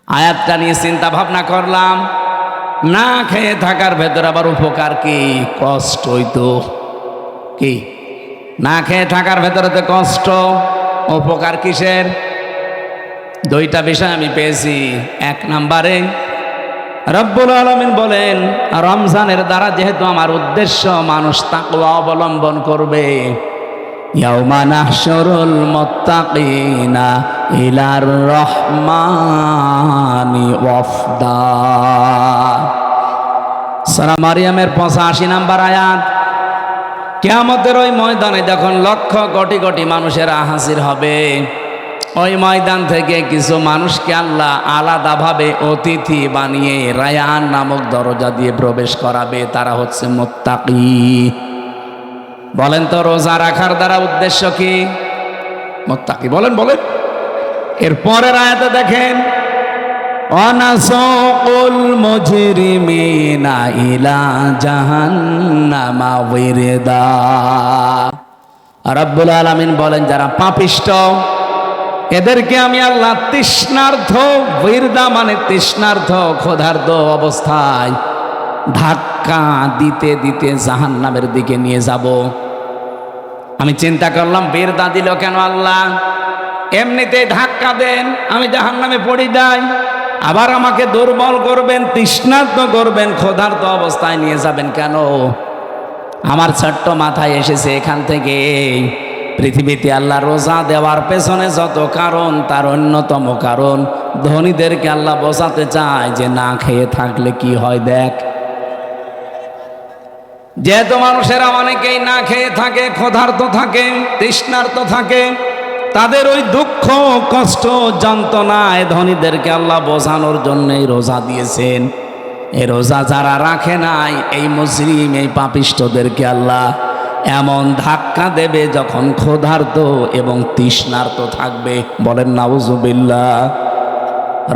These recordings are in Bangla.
আয়াতটা নিয়ে চিন্তা ভাবনা করলাম, না খেয়ে থাকার ভেতর আবার উপকার কি? কষ্টই তো। কি না খেয়ে থাকার ভেতরে তো কষ্ট, উপকার কিসের? দুইটা বিষয় আমি পেয়েছি। এক নম্বরে রব্বুল আলামিন বলেন, রমজানের দ্বারা যেহেতু আমার উদ্দেশ্য মানুষ তাকওয়া অবলম্বন করবে, ইয়াউমা নাহশুরুল মুত্তাকিনা ইলার রহমানি ওয়াফদা। সূরা মারইয়ামের 85 নম্বর আয়াত। কিয়ামতের ওই ময়দানে যখন লক্ষ কোটি কোটি মানুষেরা হাজির হবে, ওই ময়দান থেকে কিছু মানুষকে আল্লাহ আলাদাভাবে অতিথি বানিয়ে রায়ান নামক দরজা দিয়ে প্রবেশ করাবে। তারা হচ্ছে মুত্তাকি। বলেন তো, রোজা রাখার দ্বারা উদ্দেশ্য কি? মুত্তাকি। বলেন বলেন। এর পরের আয়াতে দেখেন, ওয়ানাসুকুল মুজরিমিনা ইলা জাহান্নামা ওয়িরদা। রব্বুল আলামিন বলেন, যারা পাপিষ্ঠ এদেরকে আমি আল্লাহ তৃষ্ণার্থ, ওয়িরদা মানে তৃষ্ণার্থ, ক্ষুধার্ত অবস্থায় ধাক্কা দিতে দিতে জাহান্নামের দিকে নিয়ে যাব। আমি চিন্তা করলাম, ওয়িরদা দিল কেন আল্লাহ? এমনিতেই ধাক্কা দেন, আমি জাহান্নামে পড়ে যাই, আবার আমাকে দুর্বল করবেন, তৃষ্ণার্ত করবেন, ক্ষুধার্ত অবস্থায় নিয়ে যাবেন কেন? আমার ছোট্ট মাথায় এসেছে এখান থেকে, পৃথিবীতে আল্লাহ রোজা দেওয়ার পেছনে যত কারণ, তার অন্যতম কারণ ধনীদেরকে আল্লাহ বোঝাতে চায় যে না খেয়ে থাকলে কি হয় দেখ। যেহেতু মানুষেরা অনেকেই না খেয়ে থাকে, ক্ষুধার্ত থাকে, তৃষ্ণার্ত থাকে, তাদের ওই দুঃখ, কষ্ট, যন্ত্রণায় ধনীদেরকে আল্লাহ বোঝানোর জন্যই রোজা দিয়েছেন। এই রোজা যারা রাখে নাই, এই মুজরিম, এই পাপিষ্ঠদেরকে আল্লাহ এমন ধাক্কা দেবে যখন ক্ষুধার্ত এবং তৃষ্ণার্ত থাকবে। বলেন নাউজুবিল্লাহ।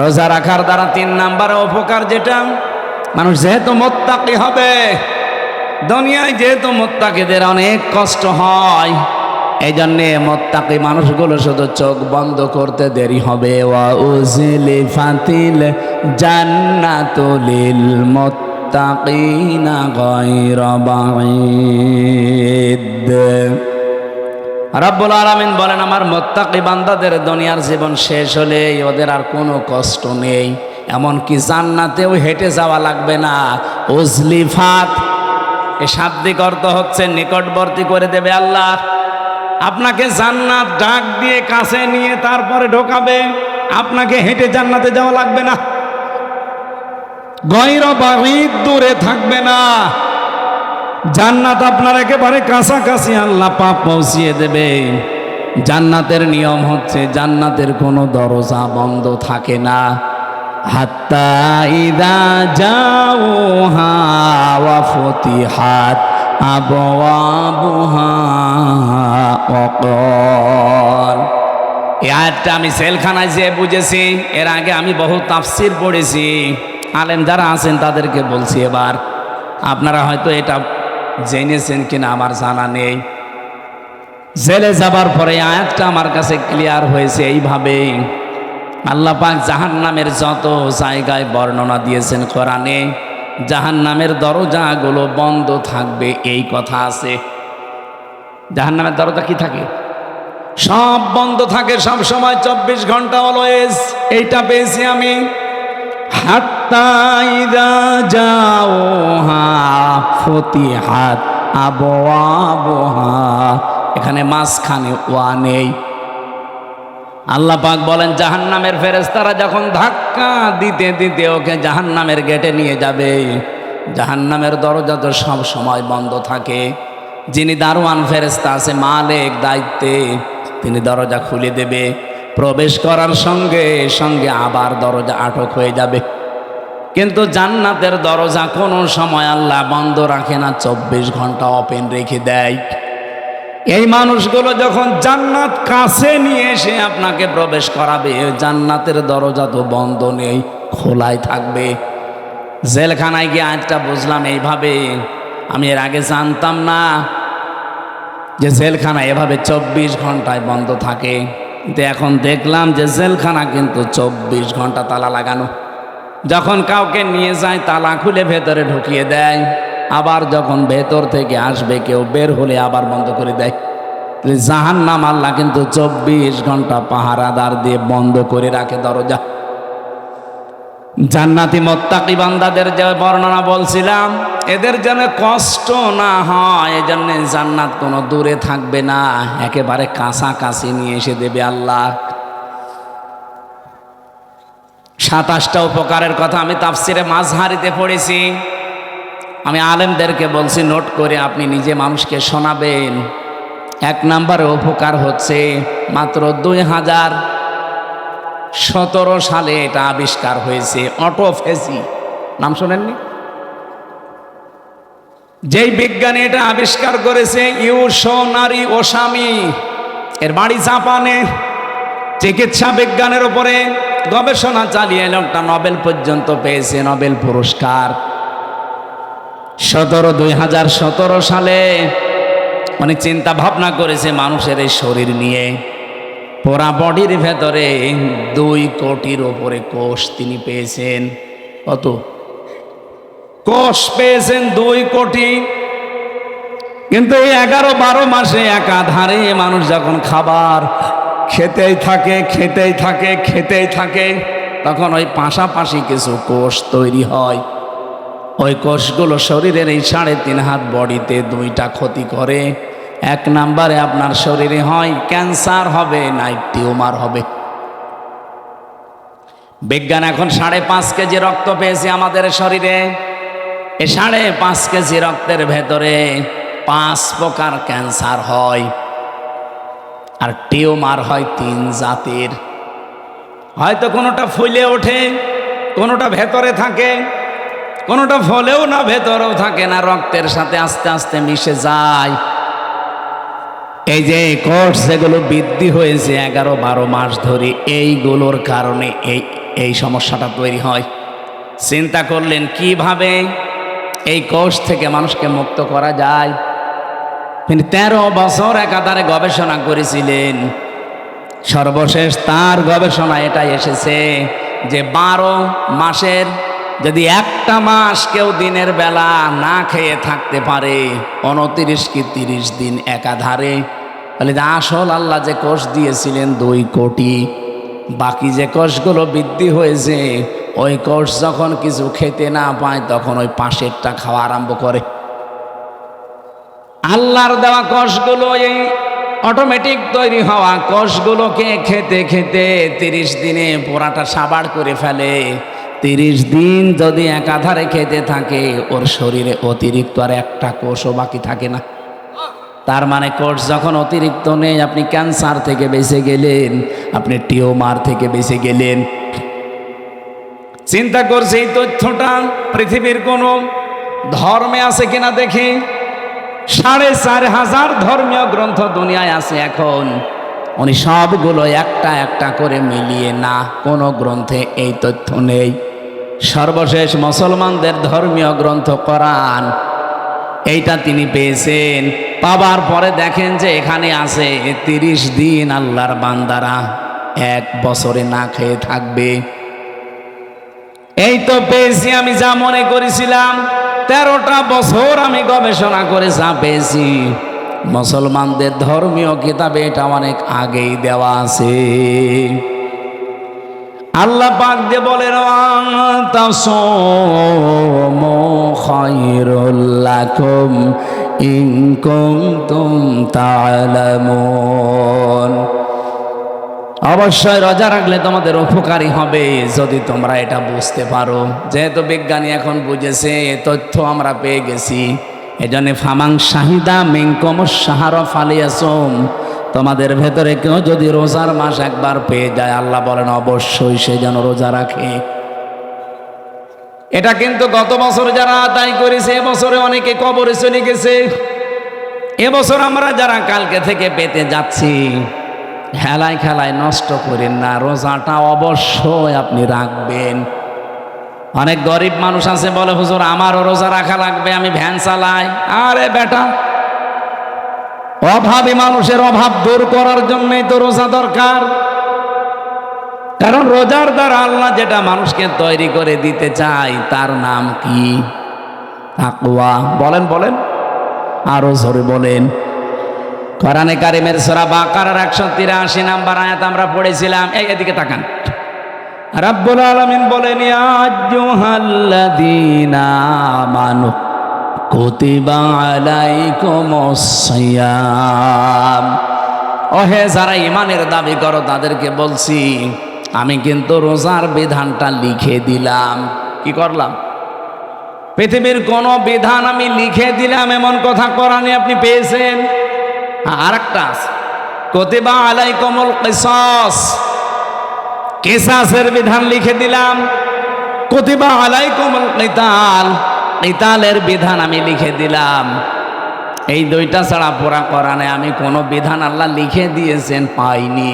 রোজা রাখার দ্বারা 3 নম্বরে উপকার যেটা, মানুষ যেহেতু মুত্তাকি হবে, দুনিয়ায় যেহেতু মুত্তাকিদের অনেক কষ্ট হয়, এই জন্যে মুত্তাকি মানুষগুলো শুধু চোখ বন্ধ করতে দেরি হবে। ওয়া উজলিফাতিল জান্নাতু লিল মুত্তাকিনা গায়রা বাঈদ। রব্বুল আলামিন বলেন, আমার মুত্তাকি বান্দাদের দুনিয়ার জীবন শেষ হলে ওদের আর কোনো কষ্ট নেই, এমনকি জান্নাতেও হেঁটে যাওয়া লাগবে না। উজলিফাত এ শাব্দিক অর্থ হচ্ছে নিকটবর্তী করে দেবে আল্লাহ। আপনাকে জান্নাত ডাক দিয়ে কাছে নিয়ে তারপরে ঢোকাবে, আপনাকে হেঁটে জান্নাতে যাওয়া লাগবে না। গায়রা বাঈদ, দূরে থাকবে না। জান্নাত আপনার একেবারে কাছাকাছি আল্লাহ পাক পৌঁছিয়ে দেবে। জান্নাতের নিয়ম হচ্ছে, জান্নাতের কোনো দরজা বন্ধ থাকে না। হাত্তা ইযা জাউহা ওয়া ফুতিহাত আবওয়াবুহা ওয়াকাল। এই আয়াতটা আমি জেলখানায় যেয়ে বুঝেছি। এর আগে আমি বহু তাফসির পড়েছি, আলেম যারা আছেন তাদেরকে বলছি। এবার আপনারা হয়তো এটা জেনেছেন কিনা আমার জানা নেই। জেলে যাবার পরে আয়াতটা আমার কাছে ক্লিয়ার হয়েছে এইভাবে, আল্লাহ পাক জাহান্নামের যত জায়গায় বর্ণনা দিয়েছেন কোরআনে, জাহান্নামের দরজাগুলো বন্ধ থাকবে এই কথা আছে। জাহান্নামের দরজা কি থাকে? সব বন্ধ থাকে সব সময়, 24 ঘন্টা অলওয়েজ। এইটা পেয়েছি আমি। হাত্তা ইযা জাউহা ফুতিহাত আবওয়াবুহা, এখানে মাঝখানে ওয়া নেই। আল্লাহ পাক বলেন, জাহান্নামের ফেরেশতারা যখন ধাক্কা দিতে দিতে ওকে জাহান্নামের গেটে নিয়ে যাবে, জাহান্নামের দরজা তো সব সময় বন্ধ থাকে। যিনি দারোয়ান ফেরেশতা আছে, মালিক দায়িত্বে, তিনি দরজা খুলে দেবে। প্রবেশ করার সঙ্গে সঙ্গে আবার দরজা আটক হয়ে যাবে। কিন্তু জান্নাতের দরজা কোনো সময় আল্লাহ বন্ধ রাখে না, 24 ঘন্টা ওপেন রেখে দেয়। এই মানুষগুলো যখন জান্নাত কাছে নিয়ে এসে আপনাকে প্রবেশ করাবে, জান্নাতের দরজা তো বন্ধ নেই, খোলাই থাকবে। জেলখানায় গিয়ে আজটা বুঝলাম এইভাবে। আমি এর আগে জানতাম না যে জেলখানা এভাবে 24 ঘন্টায় বন্ধ থাকে। কিন্তু এখন দেখলাম যে জেলখানা কিন্তু 24 ঘন্টা তালা লাগানো। যখন কাউকে নিয়ে যায় তালা খুলে ভেতরে ঢুকিয়ে দেয়, আবার যখন ভেতর থেকে আসবে কেউ বের হলে আবার বন্ধ করে দেয়। জাহান্নাম আল্লাহ কিন্তু 24 ঘন্টা পাহারাদার দিয়ে বন্ধ করে রাখে দরজা। জান্নাতি মুত্তাকি বান্দাদের যে বর্ণনা বলছিলাম, এদের যেন কষ্ট না হয় এজন্য জান্নাত কোনো দূরে থাকবে না, একেবারে কাছাকাছি নিয়ে এসে দেবে আল্লাহ। 27টা উপকারের কথা আমি তাফসিরে মাযহারিতে পড়েছি। আমি আলেমদেরকে বলছি নোট করে আপনি নিজে মানুষকে শোনাবেন। 1 নম্বরে উপকার হচ্ছে মাত্র 2017 সালে এটা আবিষ্কার হয়েছে, অটোফেজি। নাম শোনেননি? যেই বিজ্ঞানী এটা আবিষ্কার করেছে ইউশোনারি ওসামি, এর বাড়ি জাপানে। চিকিৎসা বিজ্ঞানের উপরে গবেষণা চালিয়ে লোকটা নোবেল পর্যন্ত পেয়েছে, নোবেল পুরস্কার। 2017 সালে অনেক চিন্তা ভাবনা করেছে মানুষের এই শরীর নিয়ে। পুরা বডির ভেতরে 2 কোটির ওপরে কোষ তিনি পেয়েছেন। কত কোষ পেয়েছেন? 2 কোটি। কিন্তু এই 11-12 মাসে একাধারে মানুষ যখন খাবার খেতেই থাকে, তখন ওই পাশাপাশি কিছু কোষ তৈরি হয়। ওই কোষগুলো শরীরের এই 3.5 হাত বডিতে 2টা ক্ষতি করে। 1 নম্বরে আপনার শরীরে হয় ক্যান্সার হবে, নাই টিউমার হবে। বিজ্ঞান এখন 5.5 কেজি রক্ত পেয়েছে আমাদের শরীরে। এই 5.5 কেজি রক্তের ভেতরে 5 প্রকার ক্যান্সার হয়, আর টিউমার হয় 3 জাতির। হয়তো কোনোটা ফুলে ওঠে, কোনোটা ভেতরে থাকে, কোনোটা ফলেও না ভেতরেও থাকে না, রক্তের সাথে আস্তে আস্তে মিশে যায়। এই যে কোষ যেগুলো বৃদ্ধি হয়েছে 11-12 মাস ধরে, এইগুলোর কারণে এই সমস্যাটা তৈরি হয়। চিন্তা করলেন কিভাবে এই কোষ থেকে মানুষকে মুক্ত করা যায়। তিনি 13 বছর একাধারে গবেষণা করেছিলেন। সর্বশেষ তার গবেষণা এটা এসেছে যে 12 মাসের যদি একটা মাস কেউ দিনের বেলা না খেয়ে থাকতে পারে, 29 কি 30 দিন একাধারে, তাহলে আসল আল্লাহ যে কোষ দিয়েছিলেন 2 কোটি, বাকি যে কোষগুলো বৃদ্ধি হয়েছে ওই কোষ যখন কিছু খেতে না পায় তখন ওই পাশেরটা খাওয়া আরম্ভ করে। আল্লাহর দেওয়া কোষগুলো, এই অটোমেটিক তৈরি হওয়া কোষগুলোকে খেতে খেতে 30 দিনে পোড়াটা সাবাড় করে ফেলে। 30 দিন যদি একাধারে খেতে থাকে ওর শরীরে অতিরিক্ত আর একটা কোষও বাকি থাকে না। তার মানে কোষ যখন অতিরিক্ত নেই, আপনি ক্যান্সার থেকে বেঁচে গেলেন, আপনি টিউমার থেকে বেঁচে গেলেন। চিন্তা করছে এই তথ্যটা পৃথিবীর কোন ধর্মে আছে কিনা দেখি। 4,500 ধর্মীয় গ্রন্থ দুনিয়ায় আছে এখন। উনি সবগুলো একটা একটা করে মিলিয়ে না, কোনো গ্রন্থে এই তথ্য নেই। সর্বশেষ মুসলমানদের ধর্মীয় গ্রন্থ কোরআন, এইটা তিনি পেয়েছেন। পাবার পরে দেখেন যে এখানে আছে 30 দিন আল্লাহর বান্দারা 1 বছরে না খেয়ে থাকবে। এই তো পেয়েছি আমি যা মনে করেছিলাম। 13টা বছর আমি গবেষণা করে যা পেয়েছি, মুসলমানদের ধর্মীয় কিতাবে এটা অনেক আগেই দেওয়া আছে। আল্লাহ পাক যে বলেন তাসামু খায়রুল লাকুম ইন কুনতুম তা'লামুন, অবশ্যই রোজা রাখলে তোমাদের উপকারী হবে যদি তোমরা এটা বুঝতে পারো। যেহেতু বিজ্ঞানী এখন বুঝেছে, এ তথ্য আমরা পেয়ে গেছি, এজন্য ফামাং শাহিদা মিনকুমুশ শাহরা ফালিয়াসুম, তোমাদের ভেতরে কেউ যদি রোজার মাস একবার পেয়ে যায়, আল্লাহ বলেন অবশ্যই সে যেন রোজা রাখে। এটা কিন্তু গত বছর যারা আদায় করেছে এবছরে অনেকে কবরে চলে গেছে। এবছর আমরা যারা কালকে থেকে পেতে যাচ্ছি, হেলায় খেলায় নষ্ট করেন না, রোজাটা অবশ্যই আপনি রাখবেন। অনেক গরিব মানুষ আছে বলে হুজুর আমারও রোজা রাখা লাগবে, আমি ভ্যান চালাই। আরে বেটা, অভাবী মানুষের অভাব দূর করার জন্যই তো রোজা দরকার। কারণ রোজার দ্বারা আল্লাহ যেটা মানুষকে তৈরি করে দিতে চায় তার নাম কি? তাকওয়া। বলেন বলেন, আরো জোরে বলেন। কোরআনে কারিমের সূরা বাকারার 183 নম্বর আয়াত আমরা পড়েছিলাম। এদিকে তাকান। রাব্বুল আলামিন বলেন, ইয়া আইয়ুহাল্লাযীনা আমানু কুতিবা আলাইকুমুস সিয়াম। ওহে যারা ঈমানের দাবি করো তাদেরকে বলছি আমি কিন্তু রোজার বিধানটা লিখে দিলাম। কি করলাম? পৃথিবীর কোন বিধান আমি লিখে দিলাম এমন কথা কোরআনে আপনি পেয়েছেন? আরেকটা আছে, কুতিবা আলাইকুমুল কিসাস, কিসাসের বিধান লিখে দিলাম। কুতিবা আলাইকুমুল কিতাল, কিতালের বিধান আমি লিখে দিলাম। এই দুইটা ছাড়া পুরা কোরআনে আমি কোনো বিধান আল্লাহ লিখে দিয়েছেন পাইনি।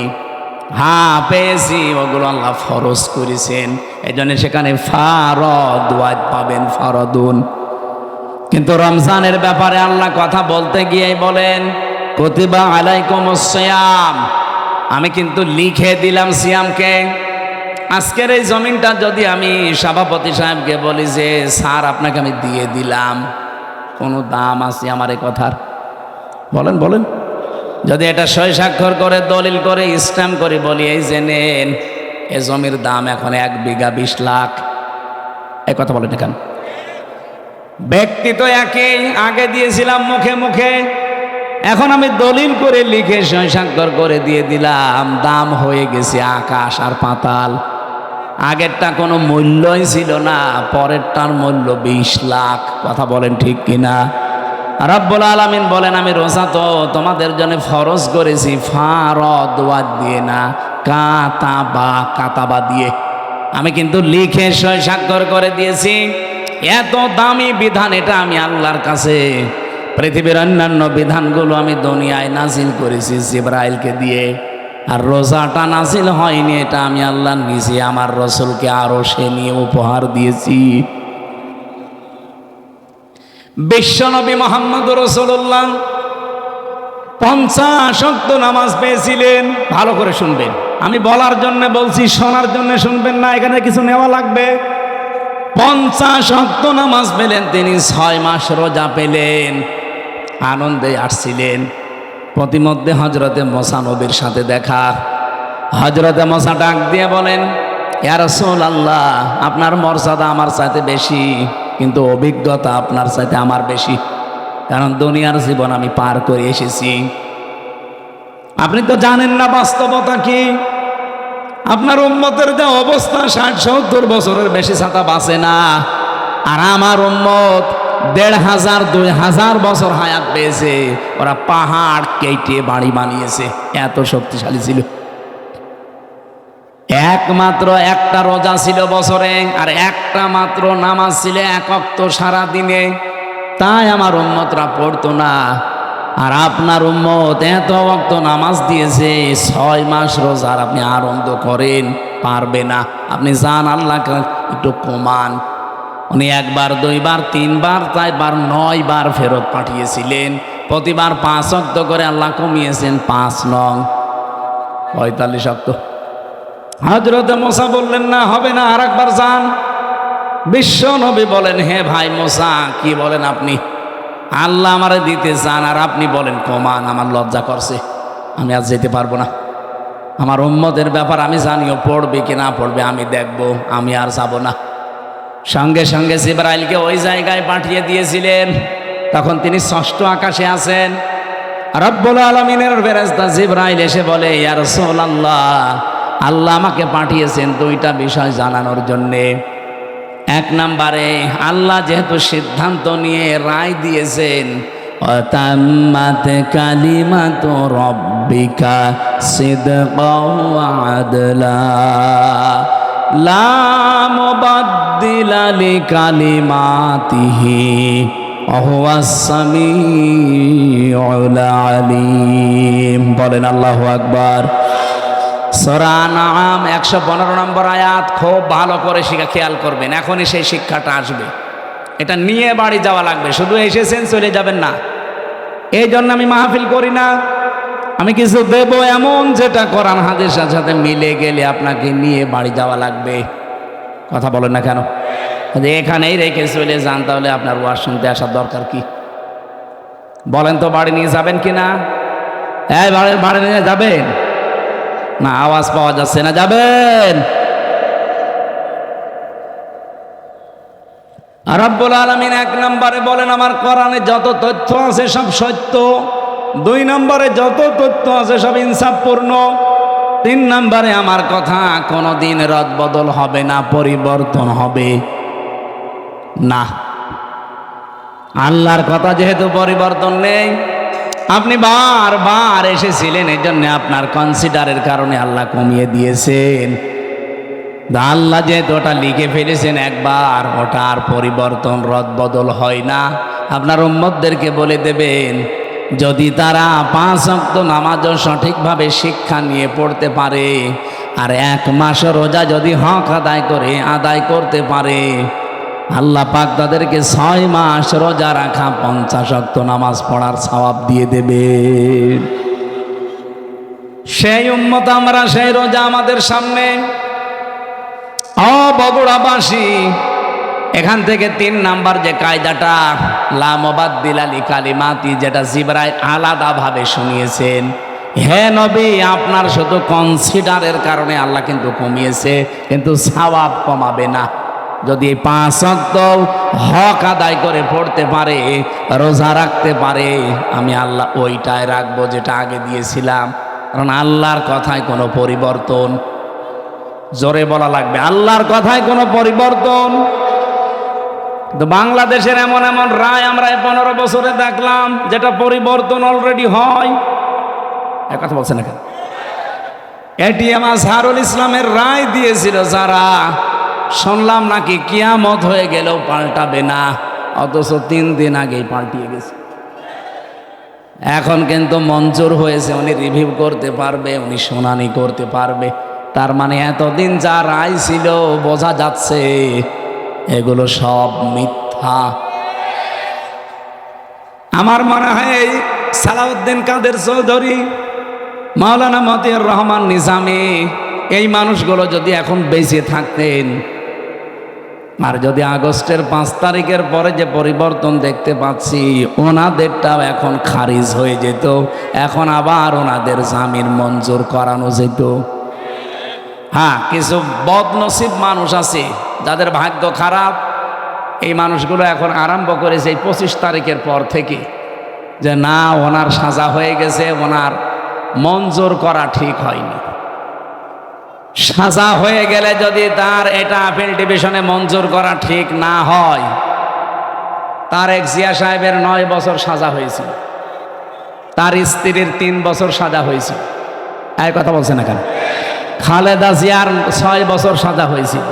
হ্যাঁ পেয়েছি, ওগুলো আল্লাহ ফরজ করেছেন। এই জন্য সেখানে ফারদ ওয়াজ পাবেন, ফারদুন। কিন্তু রমজানের ব্যাপারে আল্লাহ কথা বলতে গিয়ে বলেন কুতিবা আলাইকুমুস সিয়াম, আমি কিন্তু লিখে দিলাম সিয়ামকে। আজকের এই জমিনটা যদি আমি সভাপতি সাহেবকে বলি যে স্যার আপনাকে আমি দিয়ে দিলাম, কোনো দাম আছে আমার এই কথার? বলেন বলেন। যদি এটা সই স্বাক্ষর করে দলিল করে স্ট্যাম্প করে বলি এই যে নেন, এ জমির দাম এখন 1 বিঘা 20 লাখ, এই কথা বলেন কেন? ব্যক্তি তো একই, আগে দিয়েছিলাম মুখে মুখে, এখন আমি দলিল করে লিখে সই স্বাক্ষর করে দিয়ে দিলাম, দাম হয়ে গেছে আকাশ আর পাতাল। আগেরটা কোনো মূল্যই ছিল না, পরেরটার মূল্য 20 লাখ। কথা বলেন ঠিক কিনা? রব্বুল আলামিন বলেন আমি রোজা তো তোমাদের জন্য ফরজ করেছি ফারদ ওয়াজ দিয়ে না, কাতাবা দিয়ে। আমি কিন্তু লিখে সই স্বাক্ষর করে দিয়েছি। এত দামি বিধান এটা আমি আল্লাহর কাছে। পৃথিবীর অন্যান্য বিধানগুলো আমি দুনিয়ায় নাজিল করেছি জিবরাইলকে দিয়ে, আর রোজাটা নাজিল হয়নি, এটা আমি আল্লাহ নিজে আমার রসুলকে আরো সে নিয়ে উপহার দিয়েছি। বিশ্বনবী মুহাম্মদ রাসূলুল্লাহ 50 ওয়াক্ত নামাজ পেয়েছিলেন। ভালো করে শুনবেন, আমি বলার জন্য বলছি, শোনার জন্য শুনবেন না, এখানে কিছু নেওয়া লাগবে। 50 ওয়াক্ত নামাজ পেলেন তিনি, 6 মাস রোজা পেলেন, আনন্দে আসছিলেন। প্রতিমধ্যে হযরতে মুসা নবীর সাথে দেখা। হযরতে মুসা ডাক দিয়ে বলেন, ইয়া রাসূলুল্লাহ আপনার মর্যাদা আমার চাইতে বেশি, কিন্তু অভিজ্ঞতা আপনার চাইতে আমার বেশি, কারণ দুনিয়ার জীবন আমি পার করে এসেছি। আপনি তো জানেন না বাস্তবতা কি। আপনার উম্মতের যে অবস্থা 60-70 বছরের বেশি ছাতা বাঁচে না, আর আমার উম্মত 1500 2000 বছর হায়াত পেয়েছে। ওরা পাহাড় কেটে বাড়ি বানিয়েছে, এত শক্তিশালী ছিল। একমাত্র একটা রোজা ছিল বছরে, আর একটা মাত্র নামাজ ছিল 1 ওয়াক্ত সারা দিনে। তাই আমার উম্মতরা পড়তো না। আর আপনার উম্মত এত ওয়াক্ত নামাজ দিয়েছে, 6 মাস রোজার আপনি আনন্দ করেন, পারবে না। আপনি যান আল্লাহকে একটু কমান। উনি 1 বার 2 বার 3 বার 4 বার 9 বার ফেরত পাঠিয়েছিলেন। প্রতিবার 5 ওয়াক্ত করে আল্লাহ কমিয়েছেন 5 নং 45 ওয়াক্ত। হযরতে মুসা বললেন না হবে না, আর একবার যান। বিশ্ব নবী বলেন, হে ভাই মুসা কি বলেন আপনি? আল্লাহ আমারে দিতে চান আর আপনি বলেন কমান, আমার লজ্জা করছে, আমি আজ যেতে পারবো না। আমার উম্মতের ব্যাপার আমি জানিও, পড়বে কি না পড়বে আমি দেখব, আমি আর যাব না। সঙ্গে সঙ্গে জিবরাইলকে ওই জায়গায় পাঠিয়ে দিয়েছিলেন। তখন তিনি 6ষ্ঠ আকাশে আছেন। রব্বুল আলামিনের ফেরেশতা জিবরাইল এসে বলে, ইয়া রাসূলুল্লাহ আল্লাহ আমাকে পাঠিয়েছেন 2টা বিষয় জানানোর জন্যে। 1 নম্বরে আল্লাহ যেহেতু সিদ্ধান্ত নিয়ে রায় দিয়েছেন, তাম্মাত কালিমাতু রাব্বিকা সিদকাও ওয়া আদলা লা মুবাদদিলা লিকালিমাতিহি ওয়া হুয়াস সামিউল আলিম। বলেন আল্লাহু আকবার। সূরা আনআম 115 নম্বর আয়াত। খুব ভালো করে খেয়াল করবেন, এখনই সেই শিক্ষাটা আসবে। এটা নিয়ে বাড়ি যাওয়া লাগবে, শুধু এসেছেন চলে যাবেন না। এই জন্য আমি মাহফিল করি না। আমি কিছু দেব এমন যেটা কোরআন হাদিসের সাথে মিলে গেলে আপনাকে নিয়ে বাড়ি যাওয়া লাগবে। কথা বলেন না কেন? যদি এখানেই রেখে চলে যান তাহলে আপনার ওয়াজ শুনতে আসার দরকার কি? বলেন তো, বাড়ি নিয়ে যাবেন কি না? এই বাড়ি নিয়ে যাবেন না? আওয়াজ পাওয়া যাচ্ছে না। যাবেন? রব্বুল আলামিন এক নম্বরে বলেন আমার কোরআনে যত তথ্য আছে সব সত্য। 2 নম্বরে যত তথ্য আছে সব ইনসাফপূর্ণ। 3 নম্বরে আমার কথা কোনোদিন রদবদল হবে না, পরিবর্তন হবে না। আল্লাহর কথা যেহেতু পরিবর্তন নেই, আপনি বারবার এসেছিলেন, এই জন্য আপনার কনসিডারের কারণে আল্লাহ কমিয়ে দিয়েছেন। আল্লাহ যেহেতু ওটা লিখে ফেলেছেন একবার, ওটা আর পরিবর্তন রদবদল হয় না। আপনার উম্মতদেরকে বলে দেবেন, যদি তারা 5 ওয়াক্ত নামাজও সঠিকভাবে শিক্ষা নিয়ে পড়তে পারে, আর 1 মাস রোজা যদি হক আদায় করতে পারে, আল্লাহ পাক তাদেরকে 6 মাস রোজা রাখা 50 ওয়াক্ত নামাজ পড়ার সওয়াব দিয়ে দেবে। সেই উম্মত আমরা, সেই রোজা আমাদের সামনে। বগুড়াবাসী, এখান থেকে 3 নাম্বার যে কায়দাটা লা মুবাদ্দিলা লিকালিমাতি, যেটা জিবরাইল আলাদাভাবে শুনিয়েছেন, হে নবী আপনার শুধু কনসিডারের কারণে আল্লাহ কিন্তু কমিয়েছে, কিন্তু সওয়াব কমাবে না। যদি 5 ওয়াক্ত হক আদায় করে পড়তে পারে, রোজা রাখতে পারে, আমি আল্লাহ ওইটাই রাখবো যেটা আগে দিয়েছিলাম। কারণ আল্লাহর কথায় কোনো পরিবর্তন, জোরে বলা লাগবে, আল্লাহর কথায় কোনো পরিবর্তন। তো বাংলাদেশের এমন এমন রায় আমরা 15 বছরে দেখলাম যেটা পরিবর্তন অলরেডি হয়। এক কথা বলছে না কেন? এটিএম আজহারুল ইসলামের রায় দিয়েছিল যারা, শুনলাম নাকি কিয়ামত হয়ে গেলেও পাল্টাবে না, অথচ 3 দিন আগেই পাল্টিয়ে গেছে। এখন কিন্তু মঞ্জুর হয়েছে, উনি রিভিউ করতে পারবে, উনি শুনানি করতে পারবে। তার মানে এতদিন যা রায় ছিল বোঝা যাচ্ছে এগুলো সব মিথ্যা। আমার মনে হয় এই সালাউদ্দিন কাদের চৌধুরী, মাওলানা মতিউর রহমান নিজামী, এই মানুষগুলো যদি এখন বেঁচে থাকতেন, আর যদি আগস্টের 5 তারিখের পরে যে পরিবর্তন দেখতে পাচ্ছি, ওনাদেরটাও এখন খারিজ হয়ে যেত, এখন আবার ওনাদের জামিন মঞ্জুর করানো যেত। হ্যাঁ, কিছু বদনসিব মানুষ আছে যাদের ভাগ্য খারাপ, এই মানুষগুলো এখন আরম্ভ করেছে এই 25 তারিখের পর থেকে যে না, ওনার সাজা হয়ে গেছে, ওনার মঞ্জুর করা ঠিক হয়নি। সাজা হয়ে গেলে যদি তার এটা আপিল ডিভিশনে মঞ্জুর করা ঠিক না হয়, তারেক জিয়া সাহেবের 9 বছর সাজা হয়েছিল, তার স্ত্রীর 3 বছর সাজা হয়েছিল। এই কথা বলছে না কেন? খালেদা জিয়ার 6 বছর সাজা হয়েছিল।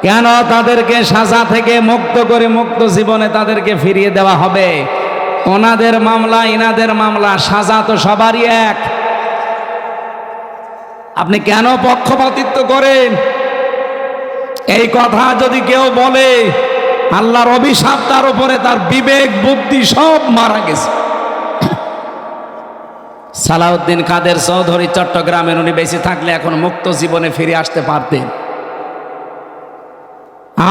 কেন তাদেরকে সাজা থেকে মুক্ত করে মুক্ত জীবনে তাদেরকে ফিরিয়ে দেওয়া হবে? ওনাদের মামলা ইনাদের মামলা, সাজা তো সবারই এক। আপনি কেন পক্ষপাতিত্ব করেন? এই কথা যদি কেউ বলে, আল্লাহর অভিশাপ তার উপরে, তার বিবেক বুদ্ধি সব মারা গেছে। সালাউদ্দিন কাদের চৌধুরী চট্টগ্রামের, উনি বেঁচে থাকলে এখন মুক্ত জীবনে ফিরে আসতে পারতেন।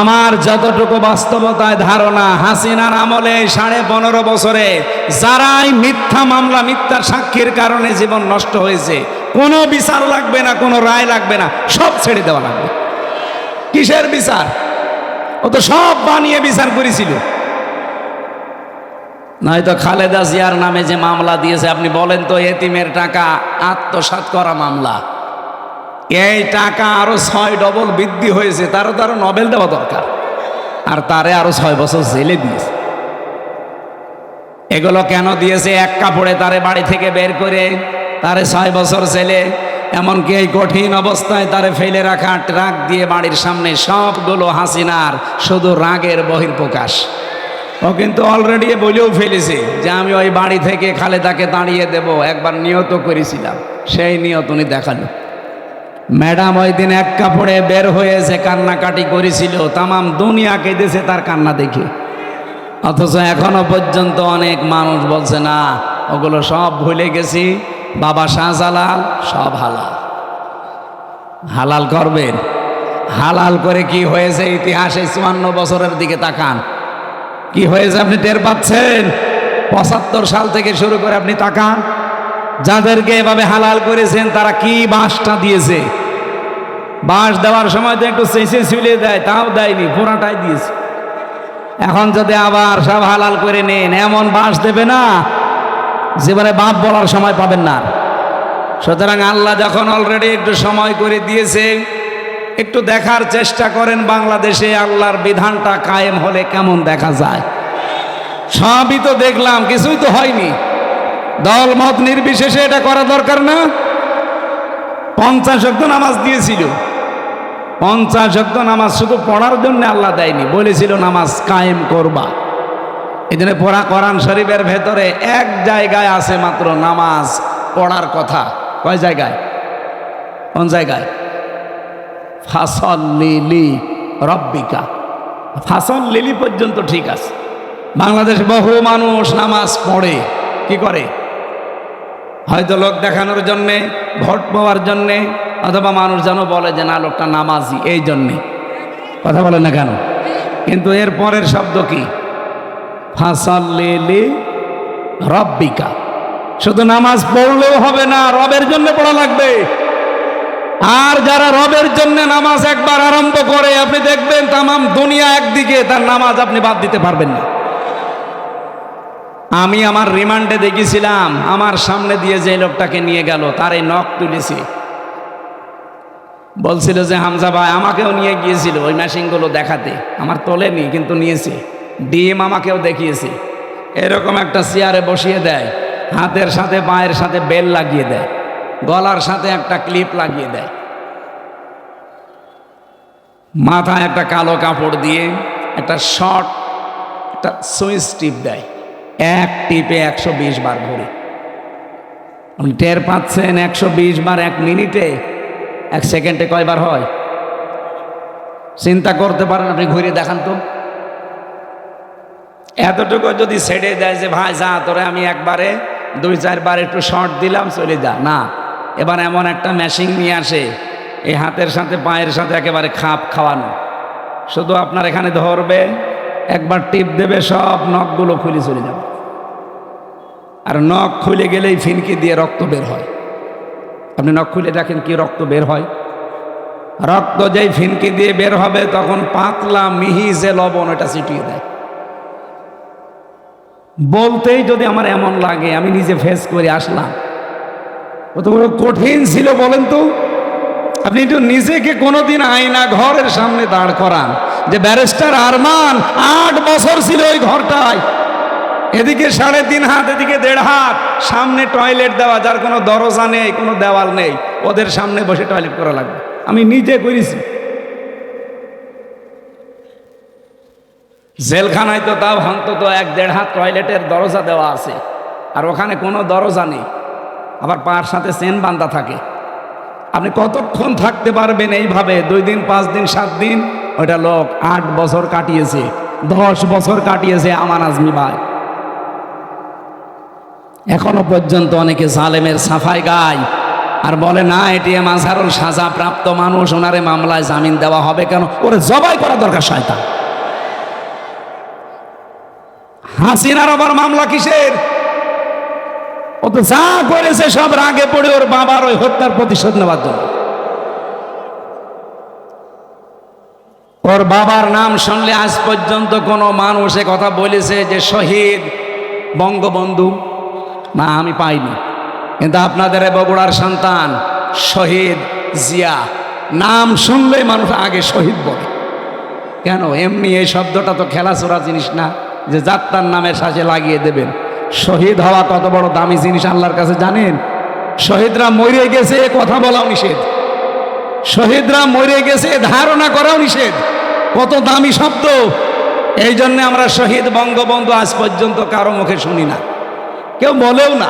আমার যতটুকু বাস্তবতায় ধারণা, হাসিনার আমলে 15.5 বছরে যারাই মিথ্যা মামলা, মিথ্যা সাক্ষীর কারণে জীবন নষ্ট হয়েছে, কোনো বিচার লাগবে না, কোনো রায় লাগবে না, সব ছেড়ে দেওয়া লাগবে। কিসের বিচার? ও তো সব বানিয়ে বিচার করেছিল। নয়তো খালেদা জিয়ার নামে যে মামলা দিয়েছে, আপনি বলেন তো, এতিমের টাকা আত্মসাৎ করা মামলা, এই টাকা আরো 6 ডবল বৃদ্ধি হয়েছে, তারও নোবেল দেওয়া দরকার, আর তারে আরো 6 বছর জেলে দিয়েছে। এগুলো কেন দিয়েছে? এক কাপড়ে তারে বাড়ি থেকে বের করে তারে 6 বছর জেলে, এমনকি এই কঠিন অবস্থায় তারে ফেলে রাখা ট্রাক দিয়ে বাড়ির সামনে, সবগুলো হাসিনার শুধু রাগের বহিঃপ্রকাশ। ও কিন্তু অলরেডি বলেও ফেলেছে যে আমি ওই বাড়ি থেকে খালেদাকে তাড়িয়ে দেব, একবার নিয়ত করেছিলাম, সেই নিয়ত উনি দেখালো। ম্যাডাম ওই দিন এক কাপড়ে বের হয়েছে, কান্নাকাটি করেছিল, তামাম দুনিয়া কেঁদেছে তার কান্না দেখে। অথচ এখনো পর্যন্ত অনেক মানুষ বলছে না ওগুলো সব ভুলে গেছি, বাবা শাহজালাল সব হালাল। হালাল করবেন? হালাল করে কি হয়েছে ইতিহাসে 54 বছরের দিকে তাকান, কি হয়েছে আপনি টের পাচ্ছেন? 75 সাল থেকে শুরু করে আপনি তাকান, যাদেরকে এভাবে হালাল করেছেন তারা কি বাঁশটা দিয়েছে। বাঁশ দেওয়ার সময় তো একটু চেঁচে ঝুলিয়ে দেয়, তাও দেয়নি, পুরাটাই দিয়েছে। এখন যদি আবার সব হালাল করে নেন, এমন বাঁশ দেবে না জীবনে বাপ বলার সময় পাবেন না। সুতরাং আল্লাহ যখন অলরেডি একটু সময় করে দিয়েছে, একটু দেখার চেষ্টা করেন বাংলাদেশে আল্লাহর বিধানটা কায়েম হলে কেমন দেখা যায়। সবই তো দেখলাম, কিছুই তো হয়নি। দল মত নির্বিশেষে এটা করা দরকার না? 50 ওয়াক্ত নামাজ দিয়েছিল, 50 ওয়াক্ত নামাজ শুধু পড়ার জন্য আল্লাহ দেয়নি, বলেছিল নামাজ কায়েম করবা। এই জন্য পড়া কোরআন শরীফের ভেতরে এক জায়গায় আছে মাত্র নামাজ পড়ার কথা। কয় জায়গায়? কোন জায়গায়? ফাসল্লি রব্বিকা, ফাসল্লি পর্যন্ত ঠিক আছে। বাংলাদেশে বহু মানুষ নামাজ পড়ে, কি করে? হয়তো লোক দেখানোর জন্যে, ভোট পাওয়ার জন্যে, অথবা মানুষ যেন বলে যে না লোকটা নামাজি, এই জন্যে। কথা বলে না কেন? কিন্তু এর পরের শব্দ কি? ফাসল্লি রব্বিকা। শুধু নামাজ পড়লেও হবে না, রবের জন্য পড়া লাগবে। আর যারা রবের জন্য নামাজ একবার আরম্ভ করে, আপনি দেখবেন তামাম দুনিয়া একদিকে, তার নামাজ আপনি বাদ দিতে পারবেন না। আমি আমার রিমান্ডে দেখেছিলাম, আমার সামনে দিয়ে যে লোকটাকে নিয়ে গেল তার এই নখ তুলেছি, বলছিল যে হামজা ভাই, আমাকেও নিয়ে গিয়েছিল ওই মেশিনগুলো দেখাতে, আমার তোলেনি কিন্তু নিয়েছি। ডিম আমাকেও দেখিয়েছি। এরকম একটা চেয়ারে বসিয়ে দেয়, হাতের সাথে পায়ের সাথে বেল লাগিয়ে দেয়, গলার সাথে একটা ক্লিপ লাগিয়ে দেয়, মাথায় একটা কালো কাপড় দিয়ে একটা শর্ট একটা সুইচ টিপ দেয়, এক টিপে 120 বার ঘুরে। আপনি টের পাচ্ছেন 120 বার 1 মিনিটে? 1 সেকেন্ডে কয়বার হয় চিন্তা করতে পারেন? আপনি ঘুরে দেখান তো। এতটুকু যদি ছেড়ে দেয় যে ভাই যা তোরে আমি একবারে 2-4 বার একটু শর্ট দিলাম, চলে যা, না, এবার এমন একটা মেশিন নিয়ে আসে, এই হাতের সাথে পায়ের সাথে একেবারে খাপ খাওয়ানো, শুধু আপনার এখানে ধরবে, একবার টিপ দেবে, সব নখগুলো খুলে চলে যাবে। আর নখ খুলে গেলেই ফিনকি দিয়ে রক্ত বের হয়। আপনি নখ খুলে দেখেন কি রক্ত বের হয়। রক্ত যেই ফিনকি দিয়ে বের হবে তখন পাতলা মিহি যে লবণ, এটা ছিটিয়ে দেয়। বলতেই যদি আমার এমন লাগে, আমি নিজে ফেস করে আসলাম, কত বড় কঠিন ছিল বলেন তো। আপনি একটু নিজেকে কোনোদিন আয়না ঘরের সামনে দাঁড় করান যে ব্যারিস্টার আরমান 8 বছর ছিল ওই ঘরটায়, এদিকে 3.5 হাত, এদিকে 1.5 হাত, সামনে টয়লেট দেওয়া, যার কোনো দরজা নেই, কোনো দেওয়াল নেই, ওদের সামনে বসে টয়লেট করা লাগবে। আমি নিজে করেছি। জেলখানায় তো তাও অন্তত 1-1.5 হাত টয়লেটের দরজা দেওয়া আছে, আর ওখানে কোনো দরজা নেই, আবার পার সাথে চেন বাঁধা থাকে। আপনি কতক্ষণ থাকতে পারবেন এইভাবে? 2 দিন, 5 দিন, 7 দিন? ওইটা লোক 8 বছর কাটিয়েছে, 10 বছর কাটিয়েছে আমান আজমি ভাই। এখনো পর্যন্ত অনেকে জালেমের সাফাই গায় আর বলে না এটিএম আজহারুল সাজা প্রাপ্ত মানুষ, ওনারে মামলায় জামিন দেওয়া হবে কেন? ওরে জবাই করা দরকার শয়তান। হাসিনার আবার মামলা কিসের? ও তো যা করেছে সব রাগে পড়ে ওর বাবার ওই হত্যার প্রতিশোধ নেওয়ার জন্য। ওর বাবার নাম শুনলে আজ পর্যন্ত কোনো মানুষ এ কথা বলেছে যে শহীদ বঙ্গবন্ধু? না, আমি পাইনি। কিন্তু আপনাদের বগুড়ার সন্তান শহীদ জিয়া, নাম শুনলেই মানুষ আগে শহীদ বলে। কেন? এমনি এই শব্দটা তো খেলাচোরা জিনিস না যে যাত্রার নামের সাথে লাগিয়ে দেবেন। শহীদ হওয়া কত বড় দামি জিনিস আল্লাহর কাছে জানেন? শহীদরা মরে গেছে এ কথা বলাও নিষেধ, শহীদরা মরে গেছে ধারণা করাও নিষেধ। কত দামি শব্দ! এই জন্য আমরা শহীদ বঙ্গবন্ধু আজ পর্যন্ত কারো মুখে শুনি না, কেউ বলেও না।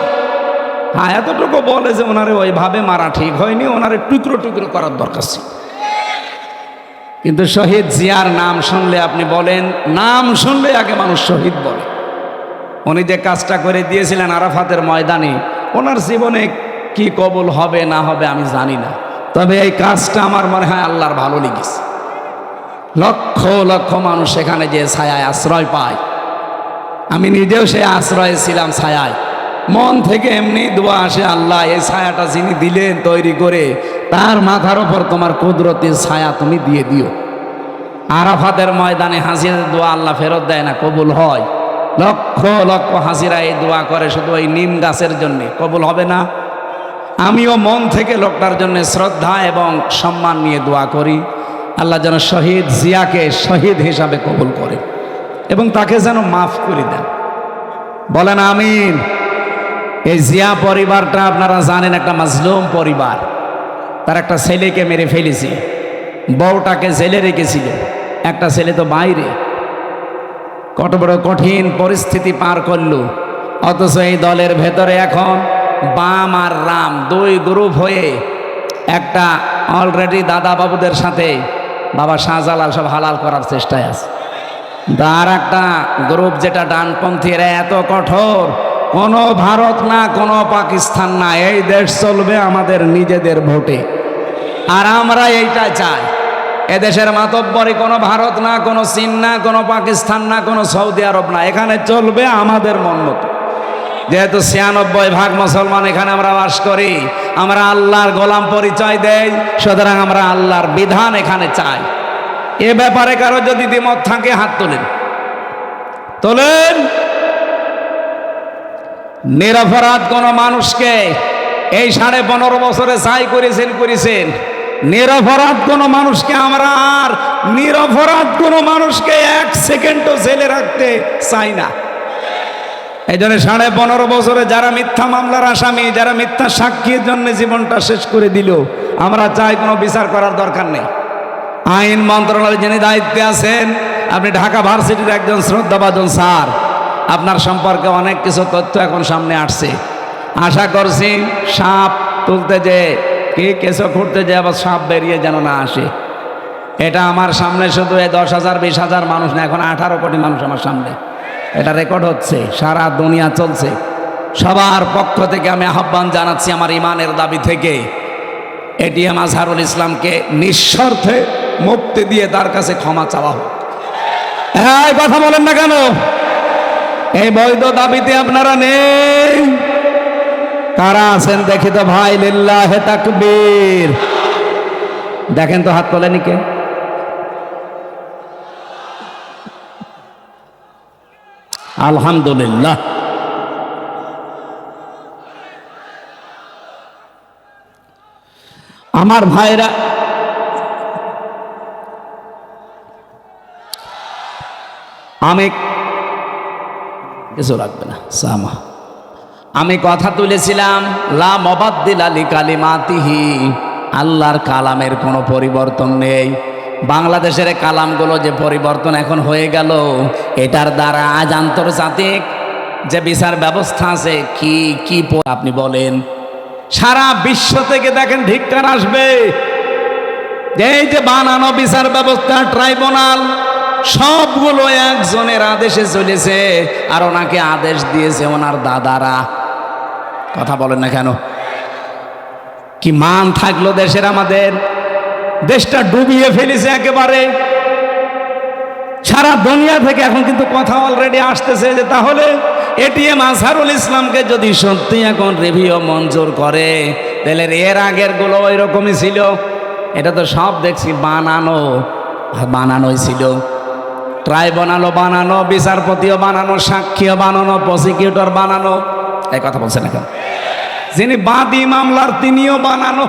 হ্যাঁ, এতটুকু বলে যে ওনারে ওইভাবে মারা ঠিক হয়নি, ওনারে টুকরো টুকরো করার দরকার ছিল। কিন্তু শহীদ জিয়ার নাম শুনলে আপনি বলেন, নাম শুনলে আগে মানুষ শহীদ বলে। উনি যে কাজটা করে দিয়েছিলেন আরাফাতের ময়দানে, ওনার জীবনে কি কবুল হবে না হবে আমি জানি না, তবে এই কাজটা আমার মনে হয় আল্লাহর ভালো লেগেছে। লক্ষ লক্ষ মানুষ সেখানে যে ছায়ায় আশ্রয় পায়, আমি নিজেও সে আশ্রয়ে ছিলাম ছায়ায়। মন থেকে এমনি দোয়া আসে, আল্লাহ এই ছায়াটা যিনি দিলেন তৈরি করে, তার মাথার ওপর তোমার কুদরতের ছায়া তুমি দিয়ে দিও। আরাফাতের ময়দানে হাজিরার দোয়া আল্লাহ ফেরত দেয় না, কবুল হয়। লক্ষ লক্ষ হাজিরা এই দোয়া করে শুধু ওই নিম গাছের জন্যে, কবুল হবে না? আমিও মন থেকে লোকটার জন্য শ্রদ্ধা এবং সম্মান নিয়ে দোয়া করি, আল্লাহ যেন শহীদ জিয়াকে শহীদ হিসাবে কবুল করে এবং তাকে যেন মাফ করে দেন। বলেন আমিন। এই জিয়া পরিবারটা আপনারা জানেন একটা মাজলুম পরিবার। তার একটা ছেলেকে মেরে ফেলেছে, বউটাকে জেলে রেখেছিল, একটা ছেলে তো বাইরে। কত বড় কঠিন পরিস্থিতি পার করলো, অথচ এই দলের ভেতরে এখন বাম আর রাম দুই গ্রুপ হয়ে একটা অলরেডি দাদা বাবুদের সাথে বাবা শাহজালাল সব হালাল করার চেষ্টায় আছে। তার একটা গ্রুপ যেটা ডানপন্থী, এরা এত কঠোর, কোনো ভারত না কোনো পাকিস্তান না, এই দেশ চলবে আমাদের নিজেদের ভোটে। আর আমরা এইটা চাই। এদেশের মাতব্বরি কোনো ভারত না, কোনো চীন না, কোনো পাকিস্তান না, কোনো সৌদি আরব না, এখানে চলবে আমাদের মন মতো। যেহেতু ৯৬% মুসলমান এখানে আমরা বাস করি, আমরা আল্লাহর গোলাম পরিচয় দেই, সুতরাং আমরা আল্লাহর বিধান এখানে চাই। এ ব্যাপারে কারো যদি দ্বিমত থাকে হাত তোলেন, তোলেন। নিরপরাধ কোন মানুষকে এই 15.5 বছরে চাই করেছেন। নিরপরাধ কোন মানুষকে আমরা আর নিরপরাধ কোন মানুষকে 1 সেকেন্ডও জেলে রাখতে চাই না। এই জন্য 15.5 বছরে যারা মিথ্যা মামলার আসামি, যারা মিথ্যা সাক্ষীর জন্য জীবনটা শেষ করে দিল, আমরা চাই কোনো বিচার করার দরকার নেই। আইন মন্ত্রণালয়ে যিনি দায়িত্বে আছেন, আপনি ঢাকা ভার্সিটির একজন শ্রদ্ধাভাজন স্যার, আপনার সম্পর্কে অনেক কিছু তথ্য এখন সামনে আসছে। আশা করছি সাপ তুলতে যে কি কেঁচো খুঁড়তে যে আবার সাপ বেরিয়ে যেন না আসে। এটা আমার সামনে শুধু 10,000 20,000 মানুষ না, এখন 18 কোটি মানুষ আমার সামনে, এটা রেকর্ড হচ্ছে, সারা দুনিয়া চলছে। সবার পক্ষ থেকে আমি আহ্বান জানাচ্ছি, আমার ইমানের দাবি থেকে, এটিএম আজহারুল ইসলামকে নিঃস্বার্থে মুক্তি দিয়ে তার কাছে ক্ষমা চাওয়া হোক। হ্যাঁ, কথা বলেন না কেন? এই বৈধ দাবিতে আপনারা নেই? কারা আছেন দেখি তো ভাই? লিল্লাহে তাকবীর। দেখেন তো, হাত তোলেনি কে? আলহামদুলিল্লাহ। আমার ভাইরা, আমি কিছু রাখবে না সামা, আমি কথা তুলেছিলাম লা মুবাদ্দিলা লিকালিমাতিহি, আল্লাহর কালামের কোনো পরিবর্তন নেই। বাংলাদেশের কালামগুলো যে পরিবর্তন এখন হয়ে গেল, এটার দ্বারা আজ আন্তর্জাতিক যে বিচার ব্যবস্থা আছে কি আপনি বলেন, সারা বিশ্ব থেকে দেখেন ধিক্কার আসবে। এই যে বানানো বিচার ব্যবস্থা, ট্রাইব্যুনাল, সবগুলো একজনের আদেশে চলেছে, আর ওনাকে আদেশ দিয়েছে ওনার দাদারা। কথা বলেন না কেন? কি মান থাকলো দেশের? আমাদের দেশটা ডুবিয়ে ফেলেছে একেবারে। সারা দুনিয়া থেকে এখন কিন্তু কথা অলরেডি আসতেছে যে তাহলে এটিএম আজহারুল ইসলামকে যদি সত্যি এখন রিভিউ মঞ্জুর করে, তাহলে এর আগের গুলো ওই রকমই ছিল। এটা তো সব দেখছি বানানোই ছিল। ট্রাইব্যুনালও বানানো, বিচারপতিও বানানো, সাক্ষীও বানানো, প্রসিকিউটর বানানো। এই কথা বলছে না কেন? যিনি বাদী মামলার তিনিও বানানো।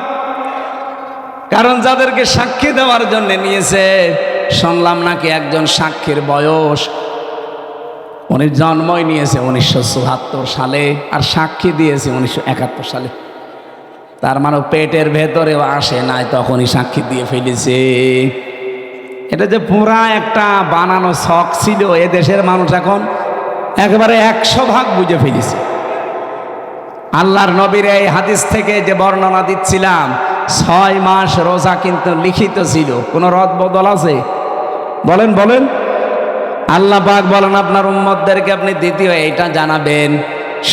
কারণ যাদেরকে সাক্ষী দেওয়ার জন্য নিয়েছে, শুনলাম নাকি একজন সাক্ষীর বয়স, উনি জন্মই নিয়েছে 1974 সালে আর সাক্ষী দিয়েছে 1971 সালে। তার মানে পেটের ভেতরেও আসে নাই, তখনই সাক্ষী দিয়ে ফেলেছে। এটা যে পুরা একটা বানানো শখ ছিল, এ দেশের মানুষ এখন একেবারে 100% বুঝে ফেলেছে। আল্লাহর নবীর এই হাদিস থেকে যে বর্ণনা দিচ্ছিলাম, 6 মাস রোজা কিন্তু লিখিত ছিল। কোনো রদ বদল আছে? বলেন বলেন। আল্লাহ পাক বলেন আপনার উম্মতদেরকে আপনি দ্বিতীয় এইটা জানাবেন,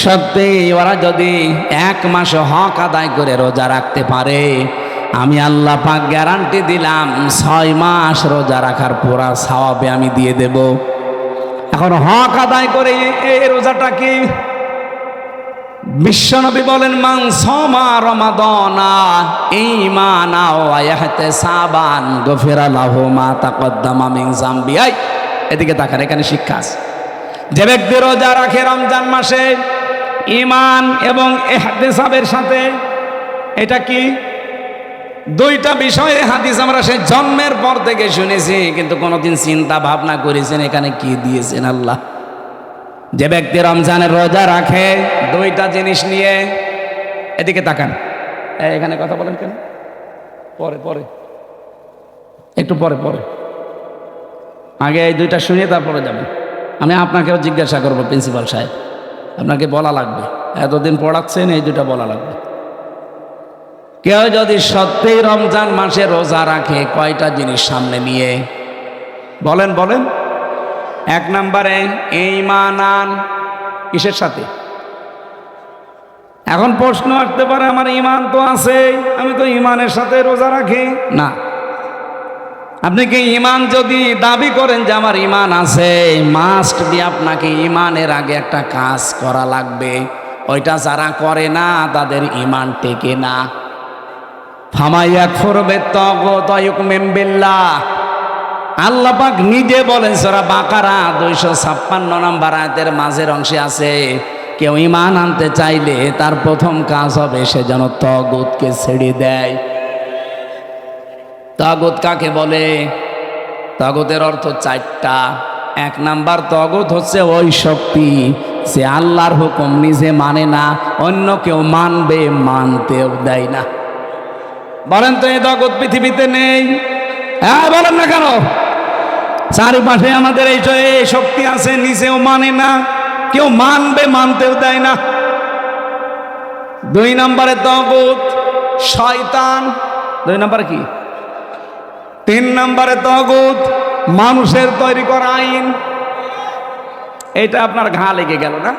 সত্যি ওরা যদি 1 মাস হক আদায় করে রোজা রাখতে পারে, আমি আল্লাহ পাক গ্যারান্টি দিলাম 6 মাস রোজা রাখার পুরা সওয়াবে আমি দিয়ে দেব। এখন হক আদায় করে এই রোজাটা কি? বিশ্বনবী বলেন, মান সামা রমাদানা ঈমানা ওয়া ইহতিসাবান গফিরা লাহু মা তাকদ্দামা মিন যামবি। এদিকে তাকান, এখানে শিক্ষা আছে। যে ব্যক্তি রোজা রাখে রমজান মাসে ঈমান এবং ইহতিসাবের সাথে, এটা কি? দুইটা বিষয়ে হাদিস আমরা সেই জন্মের পর থেকে শুনেছি, কিন্তু কোনোদিন চিন্তা ভাবনা করেছেন এখানে কি দিয়েছেন আল্লাহ। যে ব্যক্তি রমজানের রোজা রাখে দুইটা জিনিস নিয়ে, এদিকে তাকান। এখানে কথা বলেন কেন? পরে পরে একটু পরে পরে, আগে এই দুইটা শুনিয়ে তারপরে যাবেন। আমি আপনাকেও জিজ্ঞাসা করবো, প্রিন্সিপাল সাহেব আপনাকে বলা লাগবে, এতদিন পড়াচ্ছেন, এই দুইটা বলা লাগবে। কেউ যদি সত্যিই রমজান মাসে রোজা রাখে কয়টা জিনিস সামনে নিয়ে? বলেন বলেন। 1 নম্বরে ঈমান। কিসের সাথে? এখন প্রশ্ন আসতে পারে, আমার ঈমান তো আছে, আমি তো ঈমানের সাথে রোজা রাখি না। আপনি কি ঈমান যদি দাবি করেন যে আমার ঈমান আছে, মাস্ট বি আপনাকে ঈমানের আগে একটা কাজ করা লাগবে। ওইটা যারা করে না তাদের ঈমান টেকে না। ফামাইয়াকফুর বিত্তাগুত ওয়া ইউমিন বিল্লাহ, আল্লাহ পাক নিজে বলেন সূরা বাকারা 256 নম্বর আয়াতের মাঝের অংশে আছে, কেউ ঈমান আনতে চাইলে তার প্রথম কাজ হবে সে যেন তাগুতকে ছেড়ে দেয়। তাগুত কাকে বলে? তাগুতের অর্থ 4টা। 1 নাম্বার তাগুত হচ্ছে ওই শক্তি যে আল্লাহর হুকুম নিজে মানে না, অন্য কেউ মানবে মানতেও দেয় না। বলেন তো এই তাগুত পৃথিবীতে নেই? হ্যাঁ বলেন না কেন? চারিপাশে আমাদের এই শক্তি আছে, নিজেও মানে না, কেউ মানবে মানতেও দেয় না। 2 নম্বরে তাগুত শয়তান। 2 নম্বর কি? 3 নম্বরে তাগুত মানুষের তৈরি করা আইন। এটা আপনার ঘা লেগে গেল না?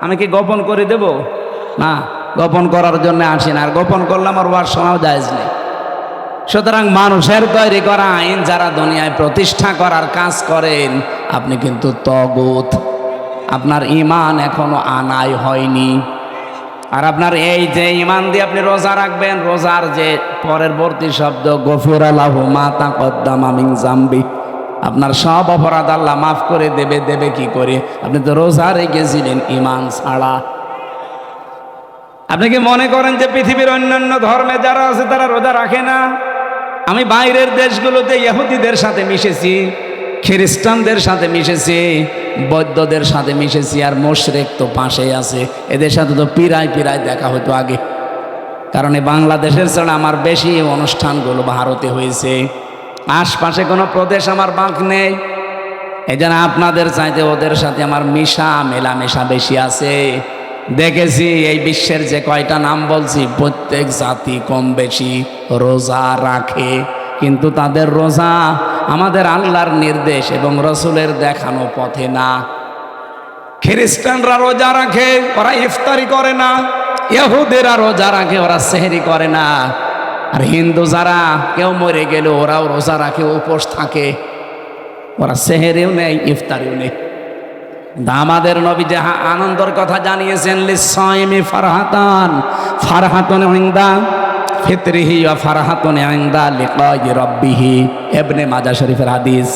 আমি কি গোপন করে দেব? না, গোপন করার জন্য আসি না, আর গোপন করলে আমার ওয়াজ শোনাও জায়েজ নেই। সুতরাং মানুষের তৈরি করা আইন যারা দুনিয়ায় প্রতিষ্ঠা করার কাজ করেন, আপনি কিন্তু তাগুত। আপনার ঈমান এখনো আনাই হয়নি। আর আপনার এই যে ঈমান দিয়ে আপনি রোজা রাখবেন, রোজার যে পরবর্তী শব্দ গফিরা লাহু মা তাকদ্দামা মিন যামবি, আপনার সব অপরাধ আল্লাহ মাফ করে দেবে। দেবে কি করে? আপনি তো রোজা রেখেছিলেন ঈমান ছাড়া। আপনি কি মনে করেন যে পৃথিবীর অন্যান্য ধর্মে যারা আছে তারা রোজা রাখে না? আমি বাইরের দেশগুলোতে ইহুদিদের সাথে মিশেছি, খ্রিস্টানদের সাথে মিশেছি, বৌদ্ধদের সাথে মিশেছি, আর মুশরিক তো পাশেই আছে। এদের সাথে তো পিরায় পিরায় দেখা হতো আগে, কারণ এই বাংলাদেশের ছাড়া আমার বেশি অনুষ্ঠানগুলো ভারতে হয়েছে। আশপাশে কোনো প্রদেশ আমার বাঁক নেই। এই জন্য আপনাদের চাইতে ওদের সাথে আমার মেলামেশা বেশি আছে। দেখেছি এই বিশ্বের যে কয়টা নাম বলছি, প্রত্যেক জাতি কম বেশি রোজা রাখে, কিন্তু তাদের রোজা আমাদের আল্লাহর নির্দেশ এবং রসুলের দেখানো পথে না। খ্রিস্টানরা রোজা রাখে, ওরা ইফতারি করে না। ইহুদিরা রোজা রাখে, ওরা সেহরি করে না। আর হিন্দু যারা কেউ মরে গেল ওরাও রোজা রাখে, উপোস থাকে, ওরা সেহরিও নেই ইফতারিও নেই। আমাদের নবী যে আনন্দের কথা জানিয়েছেন, লিসাইমি ফারহাতান, ফারহাতুন ইনদা ফিতরিহি ওয়া ফারহাতুন ইনদা লিকাই রাব্বিহি। ইবনে মাজাহ শরীফের হাদিস।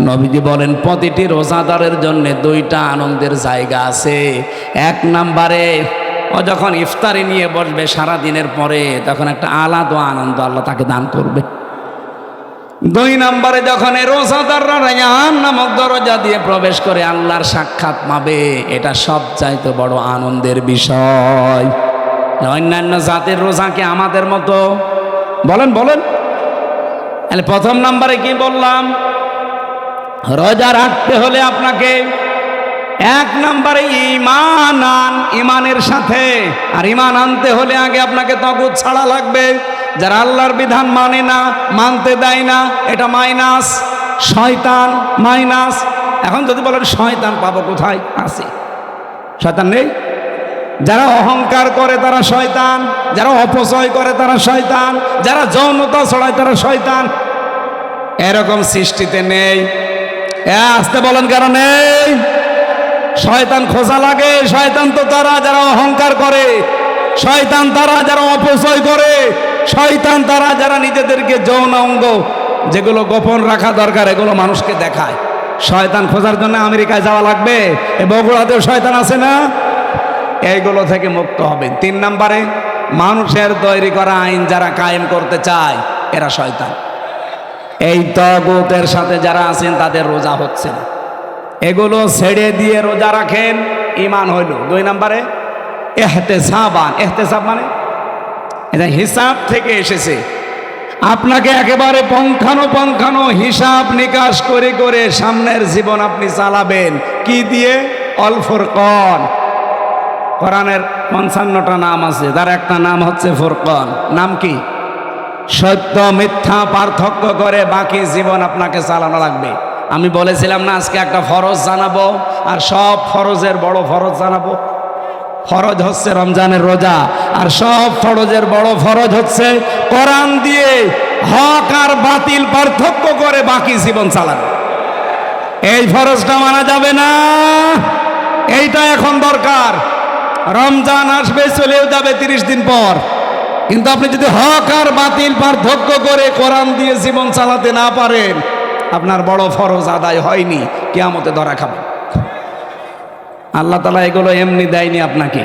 নবীজি বলেন প্রতিটি রোজাদারের জন্য 2টা আনন্দের জায়গা আছে। 1 নম্বরে ও যখন ইফতারি নিয়ে বসবে সারা দিনের পরে, তখন একটা আলাদা আনন্দ আল্লাহ তাকে দান করবে। 2 নম্বরে যখন এই রোজাদাররা রায়্যান নামক দরজা দিয়ে প্রবেশ করে আল্লাহর সাক্ষাৎ পাবে, এটা সবচাইতে বড় আনন্দের বিষয়। অন্যান্য জাতির রোজা কি আমাদের মতো? বলেন বলেন। তাহলে 1 নম্বরে কি বললাম? রোজা রাখতে হলে আপনাকে এক নম্বরে ঈমান আন, ঈমানের সাথে। আর ঈমান আনতে হলে আগে আপনাকে তাগুত ছাড়া লাগবে। যারা আল্লাহর বিধান মানে না, মানতে দেয় না, এটা মাইনাস, শয়তান মাইনাস। এখন যদি বলেন শয়তান পাবো কোথায়, আছে শয়তান নেই? যারা অহংকার করে তারা শয়তান, যারা অপচয় করে তারা শয়তান, যারা যৌনতা ছড়ায় তারা শয়তান। এরকম সৃষ্টিতে নেই। আসতে বলেন কেন নেই? শয়তান খোঁজা লাগে। শয়তান তো তারা যারা অহংকার করে, শয়তান তারা যারা অপচয় করে, শয়তান তারা যারা নিজেদেরকে যৌন অঙ্গ যেগুলো গোপন রাখা দরকার এগুলো মানুষকে দেখায়। শয়তান খোঁজার জন্য আমেরিকায় যাওয়া লাগবে? এ বগুড়াতেও শয়তান আছে না? এইগুলো থেকে মুক্ত হবেন। 3 নম্বরে মানুষের তৈরি করা আইন যারা কায়েম করতে চায় এরা শয়তান। এই তাগুতের সাথে যারা আছেন তাদের রোজা হচ্ছে না, এগুলো ছেড়ে দিয়ে রোজা রাখেন, ঈমান হইল। 2 নম্বরে ইহতিসাবান। ইহতিসাব মানে এটা হিসাব থেকে এসেছে। আপনাকে একেবারে পঙ্খানো হিসাব নিকাশ করে করে সামনের জীবন আপনি চালাবেন। কি দিয়ে? অল ফুরকান। কোরআনের 55টা নাম আছে, তার একটা নাম হচ্ছে ফুরকান। নাম কি? সত্য মিথ্যা পার্থক্য করে বাকি জীবন আপনাকে চালানো লাগবে। আমি বলেছিলাম না আজকে একটা ফরজ জানাবো, আর সব ফরজের বড় ফরজ জানাবো। ফরজ হচ্ছে রমজানের রোজা, আর সব ফরজের বড় ফরজ হচ্ছে কোরআন দিয়ে হক আর বাতিল পার্থক্য করে বাকি জীবন চালানো। এই ফরজটা মানা যাবে না, এইটা এখন দরকার। রমজান আসবে, চলেও যাবে 30 দিন পর, কিন্তু আপনি যদি হক আর বাতিল পার্থক্য করে কোরআন দিয়ে জীবন চালাতে না পারেন, আপনার বড় ফরজ আদায় হয়নি, কিয়ামতে ধরা খাবেন। আল্লাহ তাআলা এগুলো এমনি দেয়নি আপনাকে।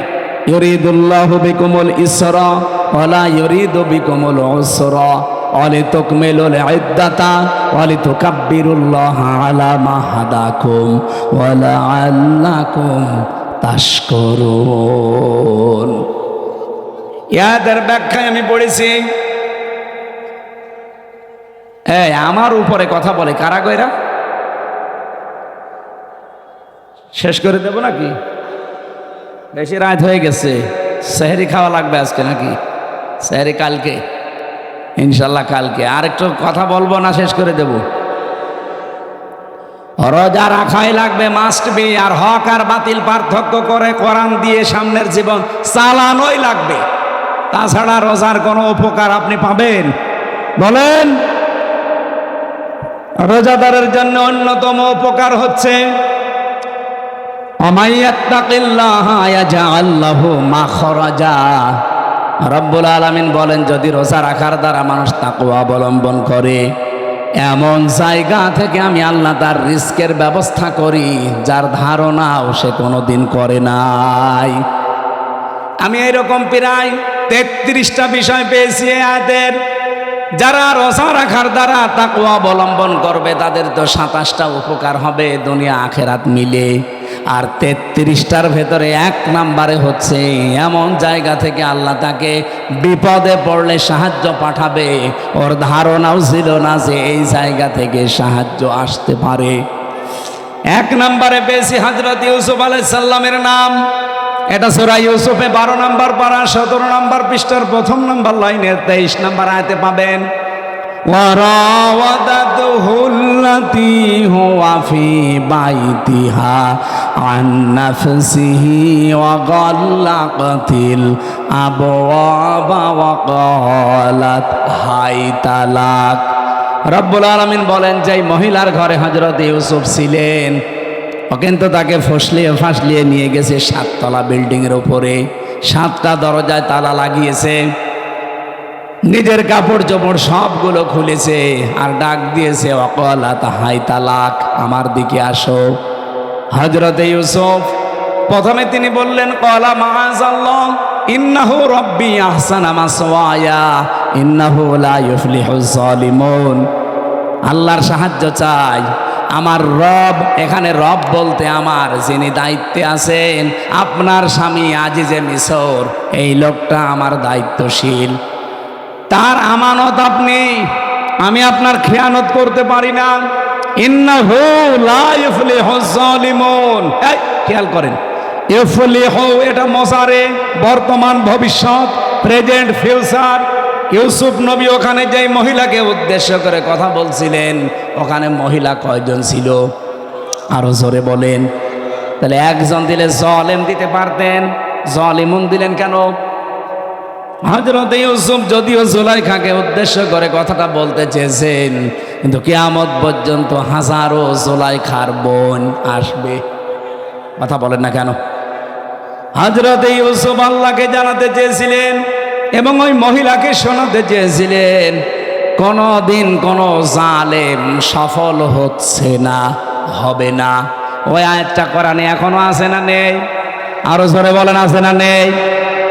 ইউরিদুল্লাহু বিকুমুল ইসরা ওয়ালা ইউরিদু বিকুমুল উসরা ওয়ালিতুকমিলুল ইদ্দাতা ওয়ালিতুকাব্বিরুল্লাহা আলা মা হাদাকুম ওয়া লাআল্লাকুম তাশকুরুন। ইয়াদের ব্যাখ্যায় আমি পড়েছি, আমার উপরে কথা বলে কারা গয়রা? শেষ করে দেব নাকি? বেশি রাত হয়ে গেছে, সেহরি খাওয়া লাগবে আজকে নাকি? সেহরি কালকে, ইনশাল্লাহ কালকে। আর একটু কথা বলবো না, শেষ করে দেব। রোজা রাখাই লাগবে, মাস্ট বি। আর হক আর বাতিল পার্থক্য করে কোরআন দিয়ে সামনের জীবন চালানোই লাগবে। তাছাড়া রোজার কোনো উপকার আপনি পাবেন? বলেন। রোজাদারের জন্য অন্যতম উপকার হচ্ছে রব্বুল আলামিন বলেন, যদি রোজা রাখার দ্বারা মানুষ তাকওয়া অবলম্বন করে, এমন জায়গা থেকে আমি আল্লাহ তার রিস্কের ব্যবস্থা করি যার ধারণাও সে কোনোদিন করে নাই। আমি এরকম প্রায় 33টা বিষয় পেয়েছি আয়াতের। যারা রোজা রাখার দ্বারা তাকওয়া অবলম্বন করবে তাদের তো 27টা উপকার হবে দুনিয়া আখেরাত মিলে। আর 33টার ভেতরে 1 নম্বরে হচ্ছে এমন জায়গা থেকে আল্লাহ তাকে বিপদে পড়লে সাহায্য পাঠাবে, ওর ধারণাও ছিল না যে এই জায়গা থেকে সাহায্য আসতে পারে। 1 নম্বরে পেয়েছি হযরত ইউসুফ আলাইহিস সালামের নাম। এটা সূরা ইউসুফে 12 নম্বর পারা 17 নম্বর পৃষ্ঠার 1 নম্বর লাইনের 23 নম্বর আয়াতে পাবেন। ওয়ারাওয়াদাতুহু আল্লাতী হুয়া ফি বাইতিহা আন নাফসিহি ওয়া গাল্লাকাতিল আবওয়াবা ওয়া ক্বালাত হাইতালাক। রব্বুল আলামিন বলেন, যে মহিলার ঘরে হযরত ইউসুফ ছিলেন, ও কিন্তু তাকে ফাঁসলিয়ে নিয়ে গেছে 7 তলা বিল্ডিংয়ের উপরে। 7টা দরজায় তালা লাগিয়েছে, নিজের কাপড় চোপড় সবগুলো খুলেছে, আর ডাক দিয়েছে, ওয়াকালাত হাই তালাক, আমার দিকে আসো। হযরতে ইউসুফ প্রথমে তিনি বললেন, ক্বালা মাআযাল্লাহ ইন্নাহু রাব্বি আহসানা মাসওয়ায়া ইন্নাহু লা ইউফলিহুজ জালিমুন। আল্লাহর সাহায্য চাই, আমার রব। এখানে রব বলতে আমার যিনি দায়িত্বে আছেন, আপনার স্বামী আজিজে মিসর, এই লোকটা আমার দায়িত্বশীল, তার আমানত আপনি। আমি আপনার খেয়ানত করতে পারি না। ইন্নাহু লা ইউফলিহুজ জালিমুন। খেয়াল করেন, ইউফলিহু এটা মজারে, বর্তমান ভবিষ্যৎ, প্রেজেন্ট ফিউচার। ইউসুফ নবী ওখানে যেই মহিলাকে উদ্দেশ্য করে কথা বলছিলেন, ওখানে মহিলা কয়জন ছিল? আরো জোরে বলেন। তাহলে একজন দিলে জালেম দিতে পারতেন, জালিমুন দিলেন কেন? হযরত ইউসুফ যদিও জুলাইখাকে উদ্দেশ্য করে কথাটা বলতে চেয়েছেন, কিন্তু কিয়ামত পর্যন্ত হাজারো জুলাইখার বোন আসবে। কথা বলেন না কেন? হযরত ইউসুফ আল্লাহকে জানাতে চেয়েছিলেন এবং ওই মহিলাকে শোনাতে চেয়েছিলেন, কোনদিন কোনো জালেম সফল হচ্ছে না, হবে না। ওই আয়াতটা কোরআনে এখনো আছে না নেই? আরো জোরে বলেন, আছে না নেই?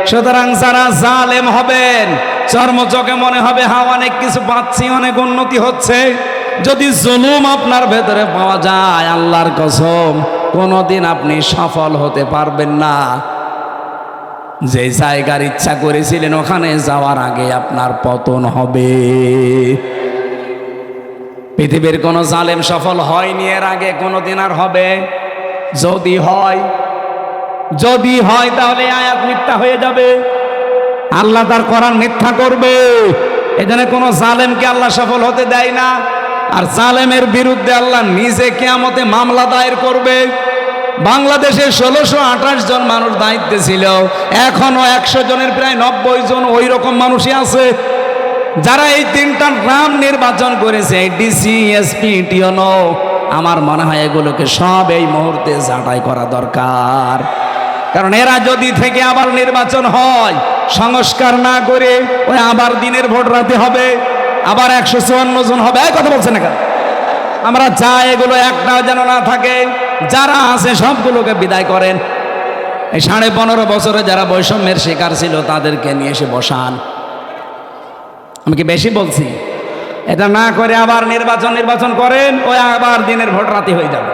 সুতরাং যারা জালেম হবেন, চর্মচোখে মনে হবে হ্যাঁ অনেক কিছু পাচ্ছি, অনেক উন্নতি হচ্ছে। যদি জুলুম আপনার ভেতরে পাওয়া যায়, আল্লাহর কসম কোনোদিন আপনি সফল হতে পারবেন না। যে জায়গার ইচ্ছা করেছিলেন ওখানে যাওয়ার আগে আপনার পতন হবে। পৃথিবীর কোন জালেম সফল হয়নি এর আগে, কোনোদিন আর হবে? যদি হয় তাহলে আয়াত মিথ্যা হয়ে যাবে, আল্লাহ তার কোরআন মিথ্যা করবে। এখানে কোন জালেমকে আল্লাহ সফল হতে দেয় না। আর জালেমের বিরুদ্ধে আল্লাহ নিজে কিয়ামতে মামলা দায়ের করবে। বাংলাদেশে 1628 জন মানুষ দায়িত্বে ছিল, এখনো 100 জনের প্রায় 90 জন ওই রকম মানুষই আছে যারা এই তিনটা নাম নির্বাচন করেছে, ডিসি, এসপি, টিওনো। আমার মনে হয় এগুলোকে সব এই মুহূর্তে যাচাই করা দরকার। কারণ এরা যদি থেকে আবার নির্বাচন হয়, সংস্কার না করে ওই আবার দিনের ভোট রাতে হবে, আবার 154 জন হবে। এই কথা বলছেন না কেন? আমরা চাই এগুলো একটাও যেন না থাকে। যারা আছে সবগুলোকে বিদায় করেন। এই 15.5 বছরে যারা বৈষম্যের শিকার ছিল তাদেরকে নিয়ে এসে বসান। আমি কি বেশি বলছি? এটা না করে আবার নির্বাচন করেন, ওই আবার দিনের ভোট রাতে হয়ে যাবে।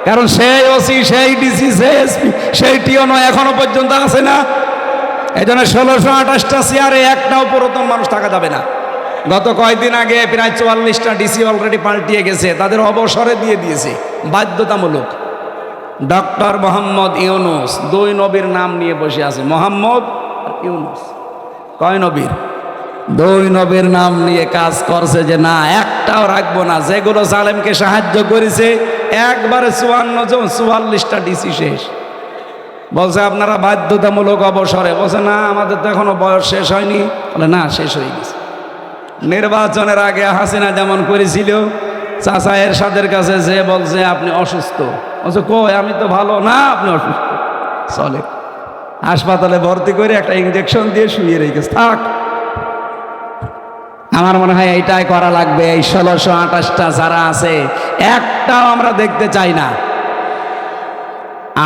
কারণ সেই ওসি, সেই ডিসি, সেই এসপি, সেই টিওনো এখনো পর্যন্ত আছে না। এই জন্য 1628টা চেয়ারে একটাও পুরাতন মানুষ থাকা যাবে না। গত কয়েকদিন আগে প্রায় 44টা ডিসি অলরেডি পাল্টিয়ে গেছে, তাদের অবসরে দিয়ে দিয়েছে বাধ্যতামূলক। ডক্টর মোহাম্মদ ইউনুস, 2 নবীর নাম নিয়ে বসে আছে, মোহাম্মদ আর ইউনুস। কয় নবীর? 2 নবীর নাম নিয়ে কাজ করছে যে না একটাও রাখবো না। যেগুলো জালেমকে সাহায্য করেছে একবারে 44টা ডিসি শেষ। বলছে আপনারা বাধ্যতামূলক অবসরে। বলছে না আমাদের তো এখনো বয়স শেষ হয়নি। বলে না, শেষ হয়ে গেছে। নির্বাচনের আগে হাসিনা যেমন করেছিল, চাচা এরশাদের কাছে যে বলছে আপনি অসুস্থ, বলছে কই আমি তো ভালো। না আপনি অসুস্থ, চলে হাসপাতালে ভর্তি করে একটা ইঞ্জেকশন দিয়ে শুয়ে রেখেছে, থাক। আমার মনে হয় এইটাই করা লাগবে। এই 1628টা যারা আছে একটাও আমরা দেখতে চাই না।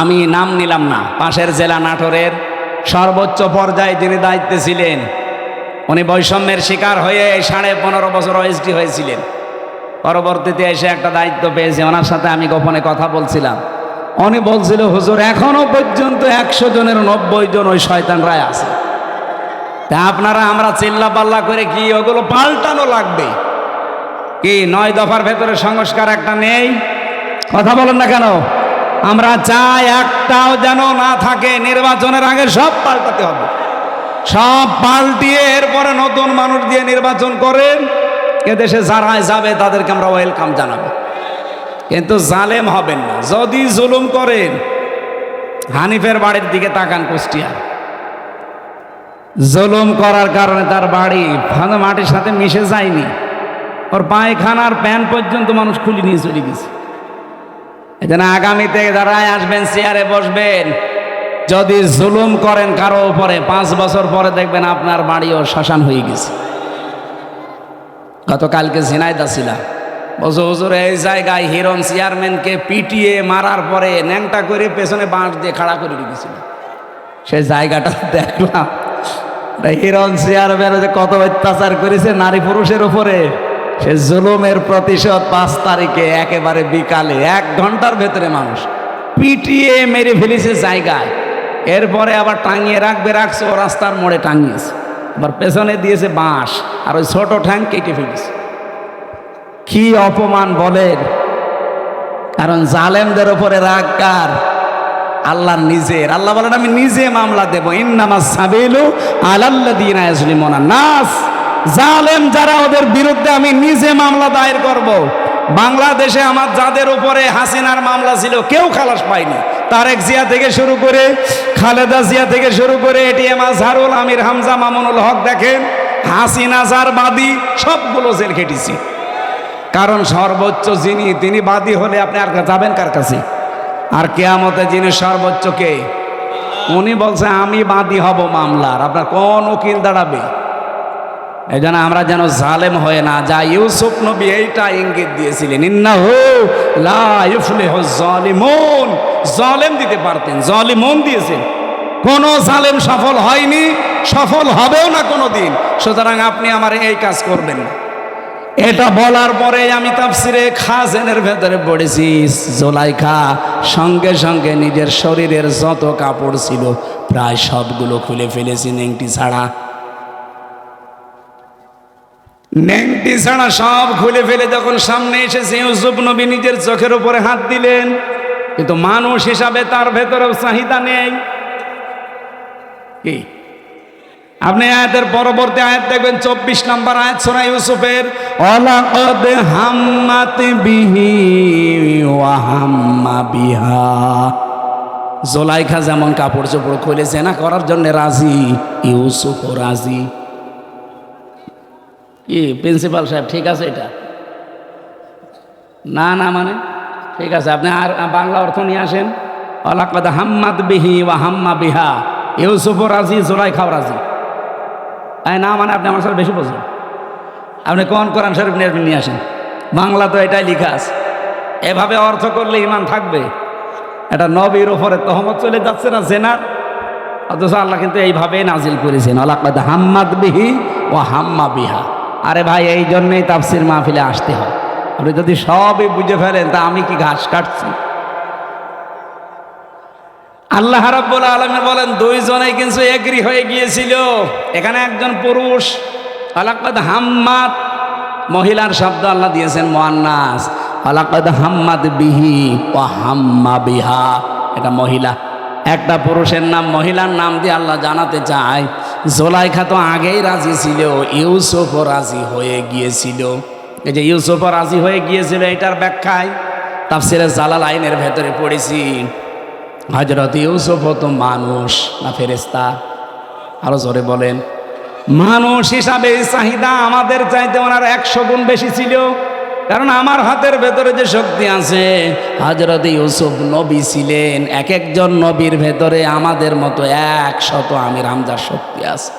আমি নাম নিলাম না, পাশের জেলা নাটোরের সর্বোচ্চ পর্যায়ে যিনি দায়িত্বে ছিলেন, উনি বৈষম্যের শিকার হয়ে 15.5 বছর ওএসডি হয়েছিলেন। পরবর্তীতে এসে একটা দায়িত্ব পেয়েছে, ওনার সাথে আমি গোপনে কথা বলছিলাম। উনি বলছিল হুজুর এখনো পর্যন্ত 100 জনের 90 জন ওই শয়তানরাই আছে। তা আপনারা আমরা চিল্লা পাল্লা করে কি ওগুলো পাল্টানো লাগবে কি? 9 দফার ভেতরে সংস্কার একটা নেই? কথা বলেন না কেন? আমরা চাই একটাও যেন না থাকে। নির্বাচনের আগে সব পাল্টাতে হবে, সব পাল্টিয়ে এরপরে নতুন মানুষ দিয়ে নির্বাচন করেন। এদেশে যারা যাবে তাদেরকে আমরা ওয়েলকাম জানাবো, কিন্তু জালেম হবেন না। যদি জুলুম করেন, হানিফের বাড়ির দিকে তাকান, কুষ্টিয়া। জুলুম করার কারণে তার বাড়ি মাটির সাথে মিশে যায়নি, ওর পায়খানার প্যান পর্যন্ত মানুষ খুলে নিয়ে চলে গেছে। এজন্য আগামীতে যারা আসবেন চেয়ারে বসবেন, যদি জুলুম করেন কারো উপরে, 5 বছর পরে দেখবেন আপনার বাড়িও শ্মশান হয়ে গেছে। গতকালকে ঝিনাইদহ ছিলাম, বলছো হুজুর এই জায়গায় হিরণ চেয়ারম্যানকে পিটিয়ে মারার পরে ন্যাংটা করে পেছনে বাঁশ দিয়ে খাড়া করে রেখেছিল। সেই জায়গাটা দেখলাম। হিরণ চেয়ারম্যান কত অত্যাচার করেছে নারী পুরুষের উপরে, সে জুলুমের প্রতিশোধ 5 তারিখে একেবারে বিকালে 1 ঘন্টার ভেতরে মানুষ পিটিয়ে মেরে ফেলেছে জায়গায়। এরপরে আবার টাঙিয়ে রাখছে, ও রাস্তার মোড়ে টাঙিয়েছে, আবার পেছনে দিয়েছে বাঁশ, আর ওই ছোট ঠ্যাং কেটে ফেলেছে। কি অপমান বলেন! কারণ জালেমদের উপরে রাগ কার? আল্লাহর নিজের। আল্লাহ বলেন আমি নিজে মামলা দেব। ইন্নামাস সাবিলু আলাল্লাযিনা ইয়াজলিমুনা নাস, জালেম যারা ওদের বিরুদ্ধে আমি নিজে মামলা দায়ের করব। বাংলাদেশে আমার যাদের উপরে হাসিনার মামলা ছিল কেউ খালাস পায়নি। তারেক জিয়া থেকে শুরু করে খালেদা জিয়া থেকে শুরু করে এটিএম আজহারুল, আমির হামজা, মামুনুল হক, দেখেন হাসিনা যার বাদী সবগুলো জেল খেটেছি। কারণ সর্বোচ্চ যিনি তিনি বাদী হলে আপনি আর যাবেন কার কাছে? আর কিয়ামতে যিনি সর্বোচ্চ কে? উনি বলছে আমি বাদী হব মামলার, আপনার কোন উকিল দাঁড়াবে? এই জন্য আমরা যেন জালেম হয়ে না যাই। ইউসুফ নবী এইটা ইঙ্গিত দিয়েছিলেন, ইন্নাহু লা ইফলিহুজ জালিমুন, জালেম দিতে পারতেন, জালিমুন দিয়েছেন। কোন জালেম সফল হয়নি, সফল হবেও না কোনোদিন। সুতরাং আপনি আমার এই কাজ করবেন না। এটা বলার পরে আমি তাফসিরে খাজেনের ভেতরে পড়েছি, জুলাইখা সঙ্গে সঙ্গে নিজের শরীরের যত কাপড় ছিল প্রায় সবগুলো খুলে ফেলেছি, নেংটি ছাড়া। নেংটি ছাড়া সব খুলে ফেলে যখন সামনে এসেছে, ইউসুফ নবী নিজের চোখের উপরে হাত দিলেন, কিন্তু মানুষ হিসাবে তার ভেতরেও চাহিদা নেই। কি আপনি আয়াতের পরবর্তী আয়াত দেখবেন, 24 নম্বর আয়াত সূরা ইউসুফের, ওয়ালাকাদ হাম্মাত বিহি ওয়া হাম্মা বিহা। জুলাইখা যেমন কাপড় চোপড় খুলে জেনা করার জন্য রাজি, ইউসুফও রাজি। কি প্রিন্সিপাল সাহেব ঠিক আছে এটা? না না মানে ঠিক আছে, আপনি আর বাংলা অর্থ নিয়ে আসেন। ওয়ালাকাদ হাম্মাত বিহি ওয়া হাম্মা বিহা, ইউসুফও রাজি, জুলাইখাও রাজি। না মানে আপনি আমার সাথে বেশি বোঝেন। আপনি কোন কোরআন শরীফ নিয়ে আসেন, বাংলা তো এটাই লেখা আছে। এভাবে অর্থ করলে ইমান থাকবে? এটা নবীর উপরে তহমত চলে যাচ্ছে না জেনার, অথচ আল্লাহ কিন্তু এইভাবেই নাজিল করেছেন, ওয়ালাকাদ হাম্মাত বিহি ওয়া হাম্মা বিহা। আরে ভাই, এই জন্যই তাফসির মাহফিলে আসতে হয়। আপনি যদি সবই বুঝে ফেলেন তা আমি কি ঘাস কাটছি? আল্লাহ রাব্বুল আলামিন বলেন দুইজনেই কিন্তু এগ্রি হয়ে গিয়েছিল। এখানে একজন পুরুষ, ওয়ালাকাদ হাম্মাত মহিলার শব্দ আল্লাহ দিয়েছেন মুআন্নাস, ওয়ালাকাদ হাম্মাত বিহি ওয়া হাম্মা বিহা এটা মহিলা। একটা পুরুষের নাম মহিলার নাম দিয়ে আল্লাহ জানাতে চায় জুলাইখা তো আগেই রাজি ছিল, ইউসুফও রাজি হয়ে গিয়েছিল। এই যে ইউসুফও রাজি হয়ে গিয়েছিল, এটার ব্যাখ্যায় তাফসিরে জালালাইনের ভেতরে পড়েছি, হযরত ইউসুফ তো মানুষ না ফেরেশতা? আরো জোরে বলেন। মানুষ হিসাবে চাহিদা আমাদের চাইতে ওনার 100 গুণ বেশি ছিল। কারণ আমার হাতের ভেতরে যে শক্তি আছে, হযরত ইউসুফ নবী ছিলেন, এক একজন নবীর ভেতরে আমাদের মতো 100 আমির হামজার শক্তি আছে।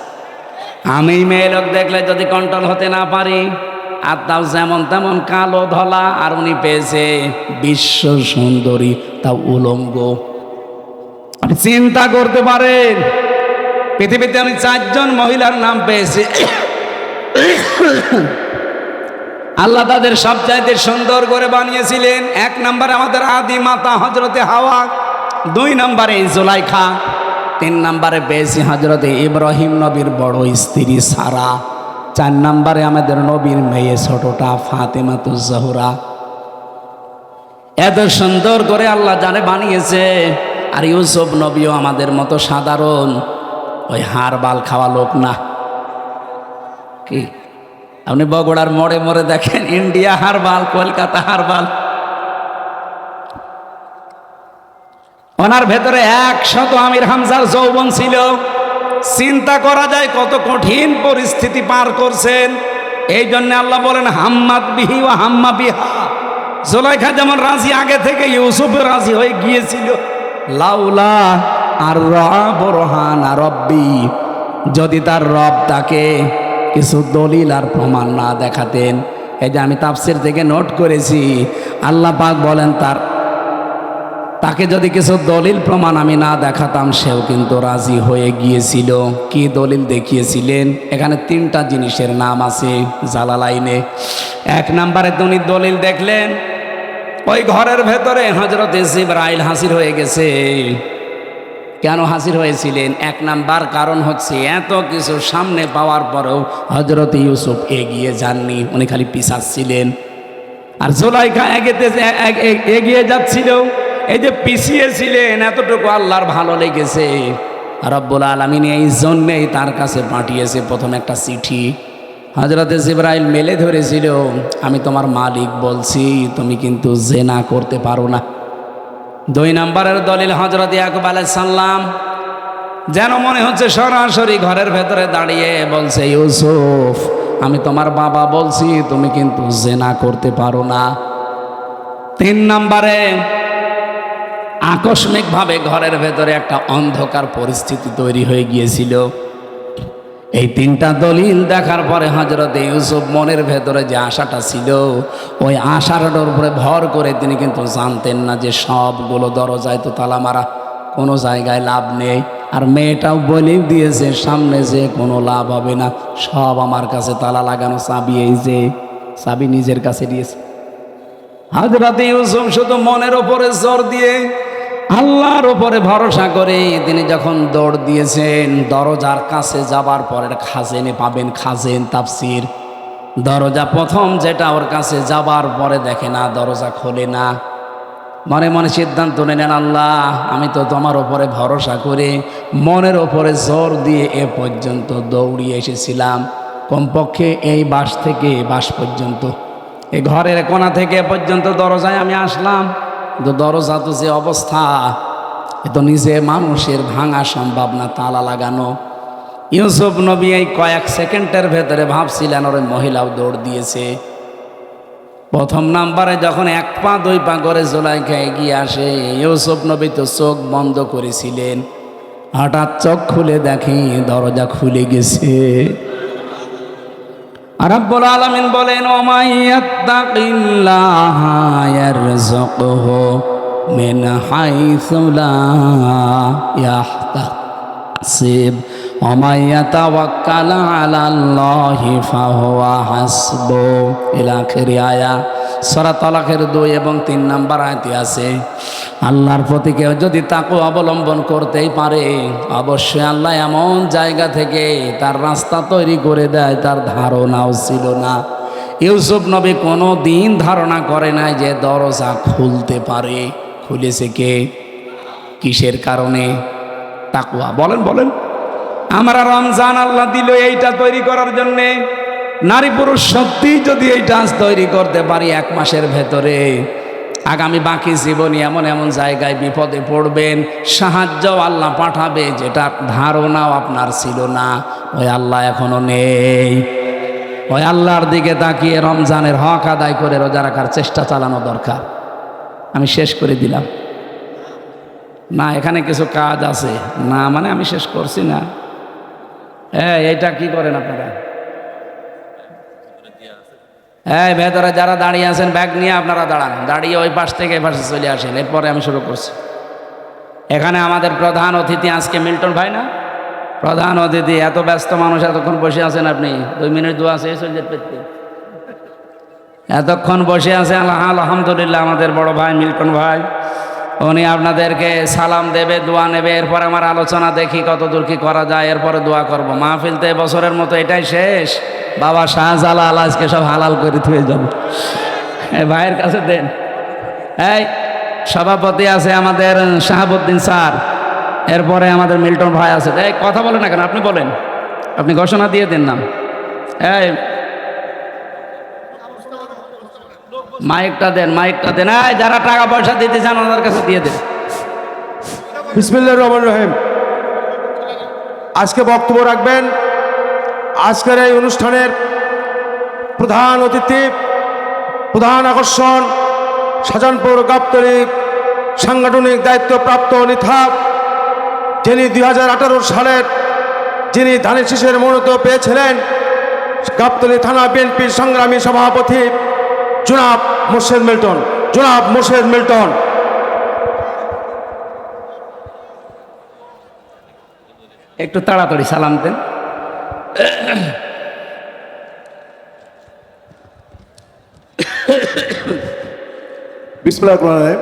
আমি মেয়ে লোক দেখলে যদি কন্ট্রোল হতে না পারি, আর তাও যেমন তেমন কালো ধলা, আর উনি পেয়েছে বিশ্ব সুন্দরী, তাও উলঙ্গ। চিন্তা করতে পারেন, পৃথিবীতে আমি 4 জন মহিলার নাম পেয়েছি, আল্লাহ তাদের সবচাইতে সুন্দর করে বানিয়েছিলেন। 1 নম্বরে আমাদের আদি মাতা হযরতে হাওয়া, 2 নম্বরে জুলাইখা, 3 নম্বরে পেয়েছি হযরতে ইব্রাহিম নবীর বড় স্ত্রী সারা, 4 নম্বরে আমাদের নবীর মেয়ে ছোটটা ফাতেমাতুজ জোহরা। এত সুন্দর করে আল্লাহ জানে বানিয়েছে। আর ইউসুফ নবীও আমাদের মতো সাধারণ ওই হাড় বাল খাওয়া লোক না। কি আপনি বগুড়ার মোড়ে মোড়ে দেখেন ইন্ডিয়া হারবাল, কলকাতা হারবাল, ওনার ভেতরে 100 আমির হামজার যৌবন ছিল। চিন্তা করা যায় কত কঠিন পরিস্থিতি পার করছেন। এই জন্য আল্লাহ বলেন হাম্মাত বিহি ওয়া হাম্মা বিহা। জুলাইখা যেমন রাজি আগে থেকে, ইউসুফ রাজি হয়ে গিয়েছিল। লাউলা আর বুরহান রব্বি, যদি তার রব তাকে কিছু দলিল আর প্রমাণ না দেখাতেন। এই যে আমি তাফসির থেকে নোট করেছি, আল্লাহ পাক বলেন তাকে যদি কিছু দলিল প্রমাণ আমি না দেখাতাম, সেও কিন্তু রাজি হয়ে গিয়েছিল। কি দলিল দেখিয়েছিলেন? এখানে 3টা জিনিসের নাম আছে জালালাইনে। 1 নম্বরে উনি দলিল দেখলেন, ওই ঘরের ভেতরে হযরত জিবরাইল হাজির হয়ে গেছে। কেন হাজির হয়েছিলেন? 1 নাম্বার কারণ হচ্ছে এত কিছু সামনে পাওয়ার পরেও হযরত ইউসুফ এগিয়ে যাননি, উনি খালি পিছাচ্ছিলেন। আর জুলাইখা এগিয়ে যাচ্ছিল। এই যে পিছিয়েছিলেন এতটুকু আল্লাহর ভালো লেগেছে, রব্বুল আলামিন এই জন্যেই তার কাছে পাঠিয়েছে প্রথম একটা চিঠি। হযরতে জিবরাইল মেলে ধরেছিল, আমি তোমার মালিক বলছি তুমি কিন্তু জেনা করতে পারো না। 2 নম্বরের দলিল হযরত ইয়াকুব আলাইহিস সালাম, যেন মনে হচ্ছে সরাসরি ঘরের ভেতরে দাঁড়িয়ে বলছে, ইউসুফ আমি তোমার বাবা বলছি তুমি কিন্তু জেনা করতে পারো না। 3 নম্বরে আকস্মিকভাবে ঘরের ভেতরে একটা অন্ধকার পরিস্থিতি তৈরি হয়ে গিয়েছিল। এই 3টা দলিল দেখার পরে হযরত ইউসুফ মনের ভেতরে যে আশাটা ছিল, ওই আশাটার উপরে ভর করে তিনি কিন্তু জানতেন না যে সবগুলো দরজায় তো তালা মারা, কোনো জায়গায় লাভ নেই। আর মেয়েটাও বলেই দিয়েছে সামনে যে কোনো লাভ হবে না, সব আমার কাছে তালা লাগানো, চাবি এই যে চাবি নিজের কাছে দিয়েছে। হযরত ইউসুফ শুধু মনের ওপরে জোর দিয়ে আল্লাহর ওপরে ভরসা করে তিনি যখন দৌড় দিয়েছেন, দরজার কাছে যাবার পরে খাজেনে পাবেন, খাজেন তাফসির, দরজা প্রথম যেটা ওর কাছে যাবার পরে দেখে না, দরজা খোলে না। মনে মনে সিদ্ধান্ত নেন, আল্লাহ আমি তো তোমার ওপরে ভরসা করে মনের ওপরে জোর দিয়ে এ পর্যন্ত দৌড়িয়ে এসেছিলাম, কমপক্ষে এই বাস থেকে বাস পর্যন্ত, এই ঘরের কোণা থেকে এ পর্যন্ত দরজায় আমি আসলাম, কিন্তু দরজা তো যে অবস্থা, এ তো নিজে মানুষের ভাঙা সম্ভব না, তালা লাগানো। ইউসুফ নবী এই কয়েক সেকেন্ডের ভেতরে ভাবছিলেন ওর মহিলাও দৌড় দিয়েছে। প্রথম নাম্বারে যখন 1 পা 2 পা করে জুলাইখা এগিয়ে আসে, ইউসুফ নবী তো চোখ বন্ধ করেছিলেন, হঠাৎ চোখ খুলে দেখে দরজা খুলে গেছে। রব্বুল আলামিন বলেন, ওয়া ইয়াত্তাকিল্লাহা ইয়ারযুকহু মিন হাইসু লা ইয়াহতাসিব ওয়া ইয়াতাওয়াক্কাল আলাল্লাহি ফাহুয়া হাসবুহ। ইলা আখিরি আয়াত। সূরা তালাকের 2 এবং 3 নম্বর আয়াতে আছে, আল্লাহর প্রতি কেউ যদি তাকওয়া অবলম্বন করতেই পারে, অবশ্যই আল্লাহ এমন জায়গা থেকে তার রাস্তা তৈরি করে দেয় তার ধারণাও ছিল না। ইউসুফ নবী কোনো দিন ধারণা করে নাই যে দরজা খুলতে পারে। খুলেছে কে? কিসের কারণে? তাকওয়া। বলেন বলেন। আমরা রমজান আল্লাহ দিল এইটা তৈরি করার জন্যে। নারী পুরুষ সত্যি যদি এইটা তৈরি করতে পারি 1 মাসের ভেতরে, আগামী বাকি জীবনে এমন এমন জায়গায় বিপদে পড়বেন, সাহায্য আল্লাহ পাঠাবে যেটা ধারণাও আপনার ছিল না। ওই আল্লাহ এখনো নেই। ওই আল্লাহর দিকে তাকিয়ে রমজানের হক আদায় করে রোজা রাখার চেষ্টা চালানো দরকার। আমি শেষ করে দিলাম না, এখানে কিছু কাজ আছে না, মানে আমি শেষ করছি না। এইটা কি করেন আপনারা? ভেতরে যারা দাঁড়িয়ে আছেন ব্যাগ নিয়ে আপনারা দাঁড়ান, দাঁড়িয়ে ওই পাশ থেকে এই পাশে চলে আসেন, এরপরে আমি শুরু করছি। এখানে আমাদের প্রধান অতিথি আজকে মিল্টন ভাই না? প্রধান অতিথি। এত ব্যস্ত মানুষ এতক্ষণ বসে আছেন, আপনি 2 মিনিট দোয়া শেষ হয়ে যেতে এতক্ষণ বসে আছে। আলহামদুলিল্লাহ, আমাদের বড় ভাই মিল্টন ভাই, উনি আপনাদেরকে সালাম দেবে, দোয়া নেবে, এরপর আমার আলোচনা দেখি কতদূর কি করা যায়, এরপরে দোয়া করব। মাহফিল তো বছরের মতো এটাই শেষ। বাবা শাহজালাল আজকে সব হালাল করে থুয়ে যাব। ভাইয়ের কাছে দেন। এই সভাপতি আছে আমাদের শাহাবুদ্দিন স্যার, এরপরে আমাদের মিল্টন ভাই আছে। এই কথা বলেন না কেন? আপনি বলেন, আপনি ঘোষণা দিয়ে দেন নাম। এই মাইকটা দেন, মাইকটা দেন। এই যারা টাকা পয়সা দিতে চান ওনাদের কাছে দিয়ে দেন। বিসমিল্লাহির রহমানির রহিম। আজকে বক্তব্য রাখবেন আজকের এই অনুষ্ঠানের প্রধান অতিথি, প্রধান আকর্ষণ, শাহজাহানপুর গাবতলী সাংগঠনিক দায়িত্বপ্রাপ্ত নেতা, যিনি 2018 সালের যিনি ধানের শীষের মনোনীত পেয়েছিলেন, গাবতলী থানা বিএনপির সংগ্রামী সভাপতি জনাব মোর্শেদ মিল্টন। জনাব মোর্শেদ মিল্টন। একটু তাড়াতাড়ি সালাম দেন। বিসমিল্লাহির রহমানির রহিম।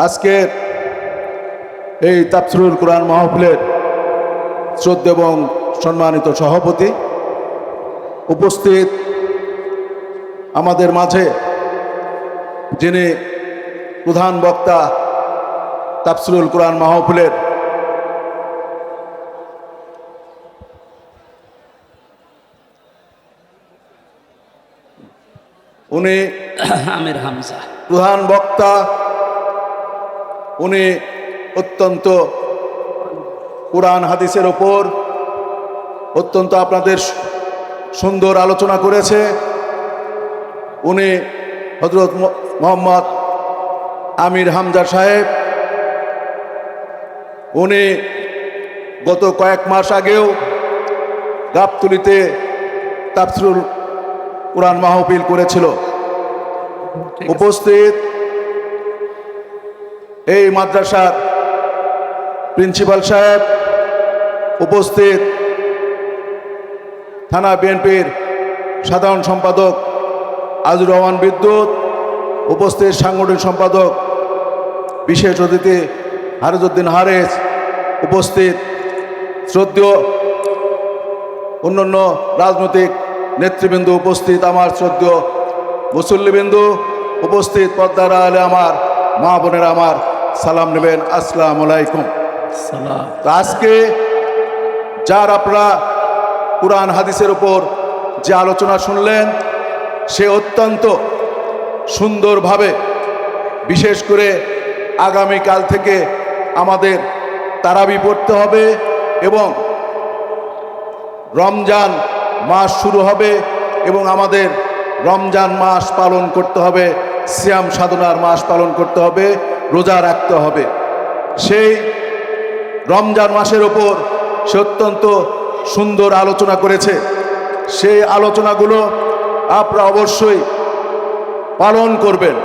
আজকে এই তাফসীরুল কোরআন মাহফিলের শ্রদ্ধেয় এবং সম্মানিত সভাপতি, উপস্থিত আমাদের মাঝে যিনি প্রধান বক্তা তাফসিরুল কোরআন মাহফিলের উনি আমির হামজা। প্রধান বক্তা, উনি অত্যন্ত কোরআন হাদিসের ওপর অত্যন্ত আপনাদের সুন্দর আলোচনা করেছে। উনি হযরত মোহাম্মদ আমির হামজা সাহেব, উনি গত কয়েক মাস আগেও গাবতলীতে তাফসিরুল কোরআন মাহফিল করেছিল। উপস্থিত এই মাদ্রাসার প্রিন্সিপাল সাহেব, উপস্থিত থানা বিএনপির সাধারণ সম্পাদক আজিজুর রহমান বিদ্যুৎ, উপস্থিত সাংগঠনিক সম্পাদক বিশেষ অতিথি হারিজউদ্দিন হারেস, উপস্থিত শ্রদ্ধেয় অন্যান্য রাজনৈতিক নেতৃবৃন্দ, উপস্থিত আমার শ্রদ্ধেয় মুসল্লিবৃন্দ, উপস্থিত পর্দার আলে আমার মা বোনেরা, আমার সালাম নেবেন, আসসালামু আলাইকুম। সালাম। তো আজকে যার আপনারা কোরআন হাদিসের উপর যে আলোচনা শুনলেন, সে অত্যন্ত সুন্দরভাবে, বিশেষ করে আগামীকাল থেকে আমাদের তারাবি পড়তে হবে এবং রমজান মাস শুরু হবে এবং আমাদের রমজান মাস পালন করতে হবে, সিয়াম সাধনার মাস পালন করতে হবে, রোজা রাখতে হবে। সেই রমজান মাসের ওপর সে অত্যন্ত সুন্দর আলোচনা করেছে। সেই আলোচনাগুলো আপনারা অবশ্যই পালন করবেন।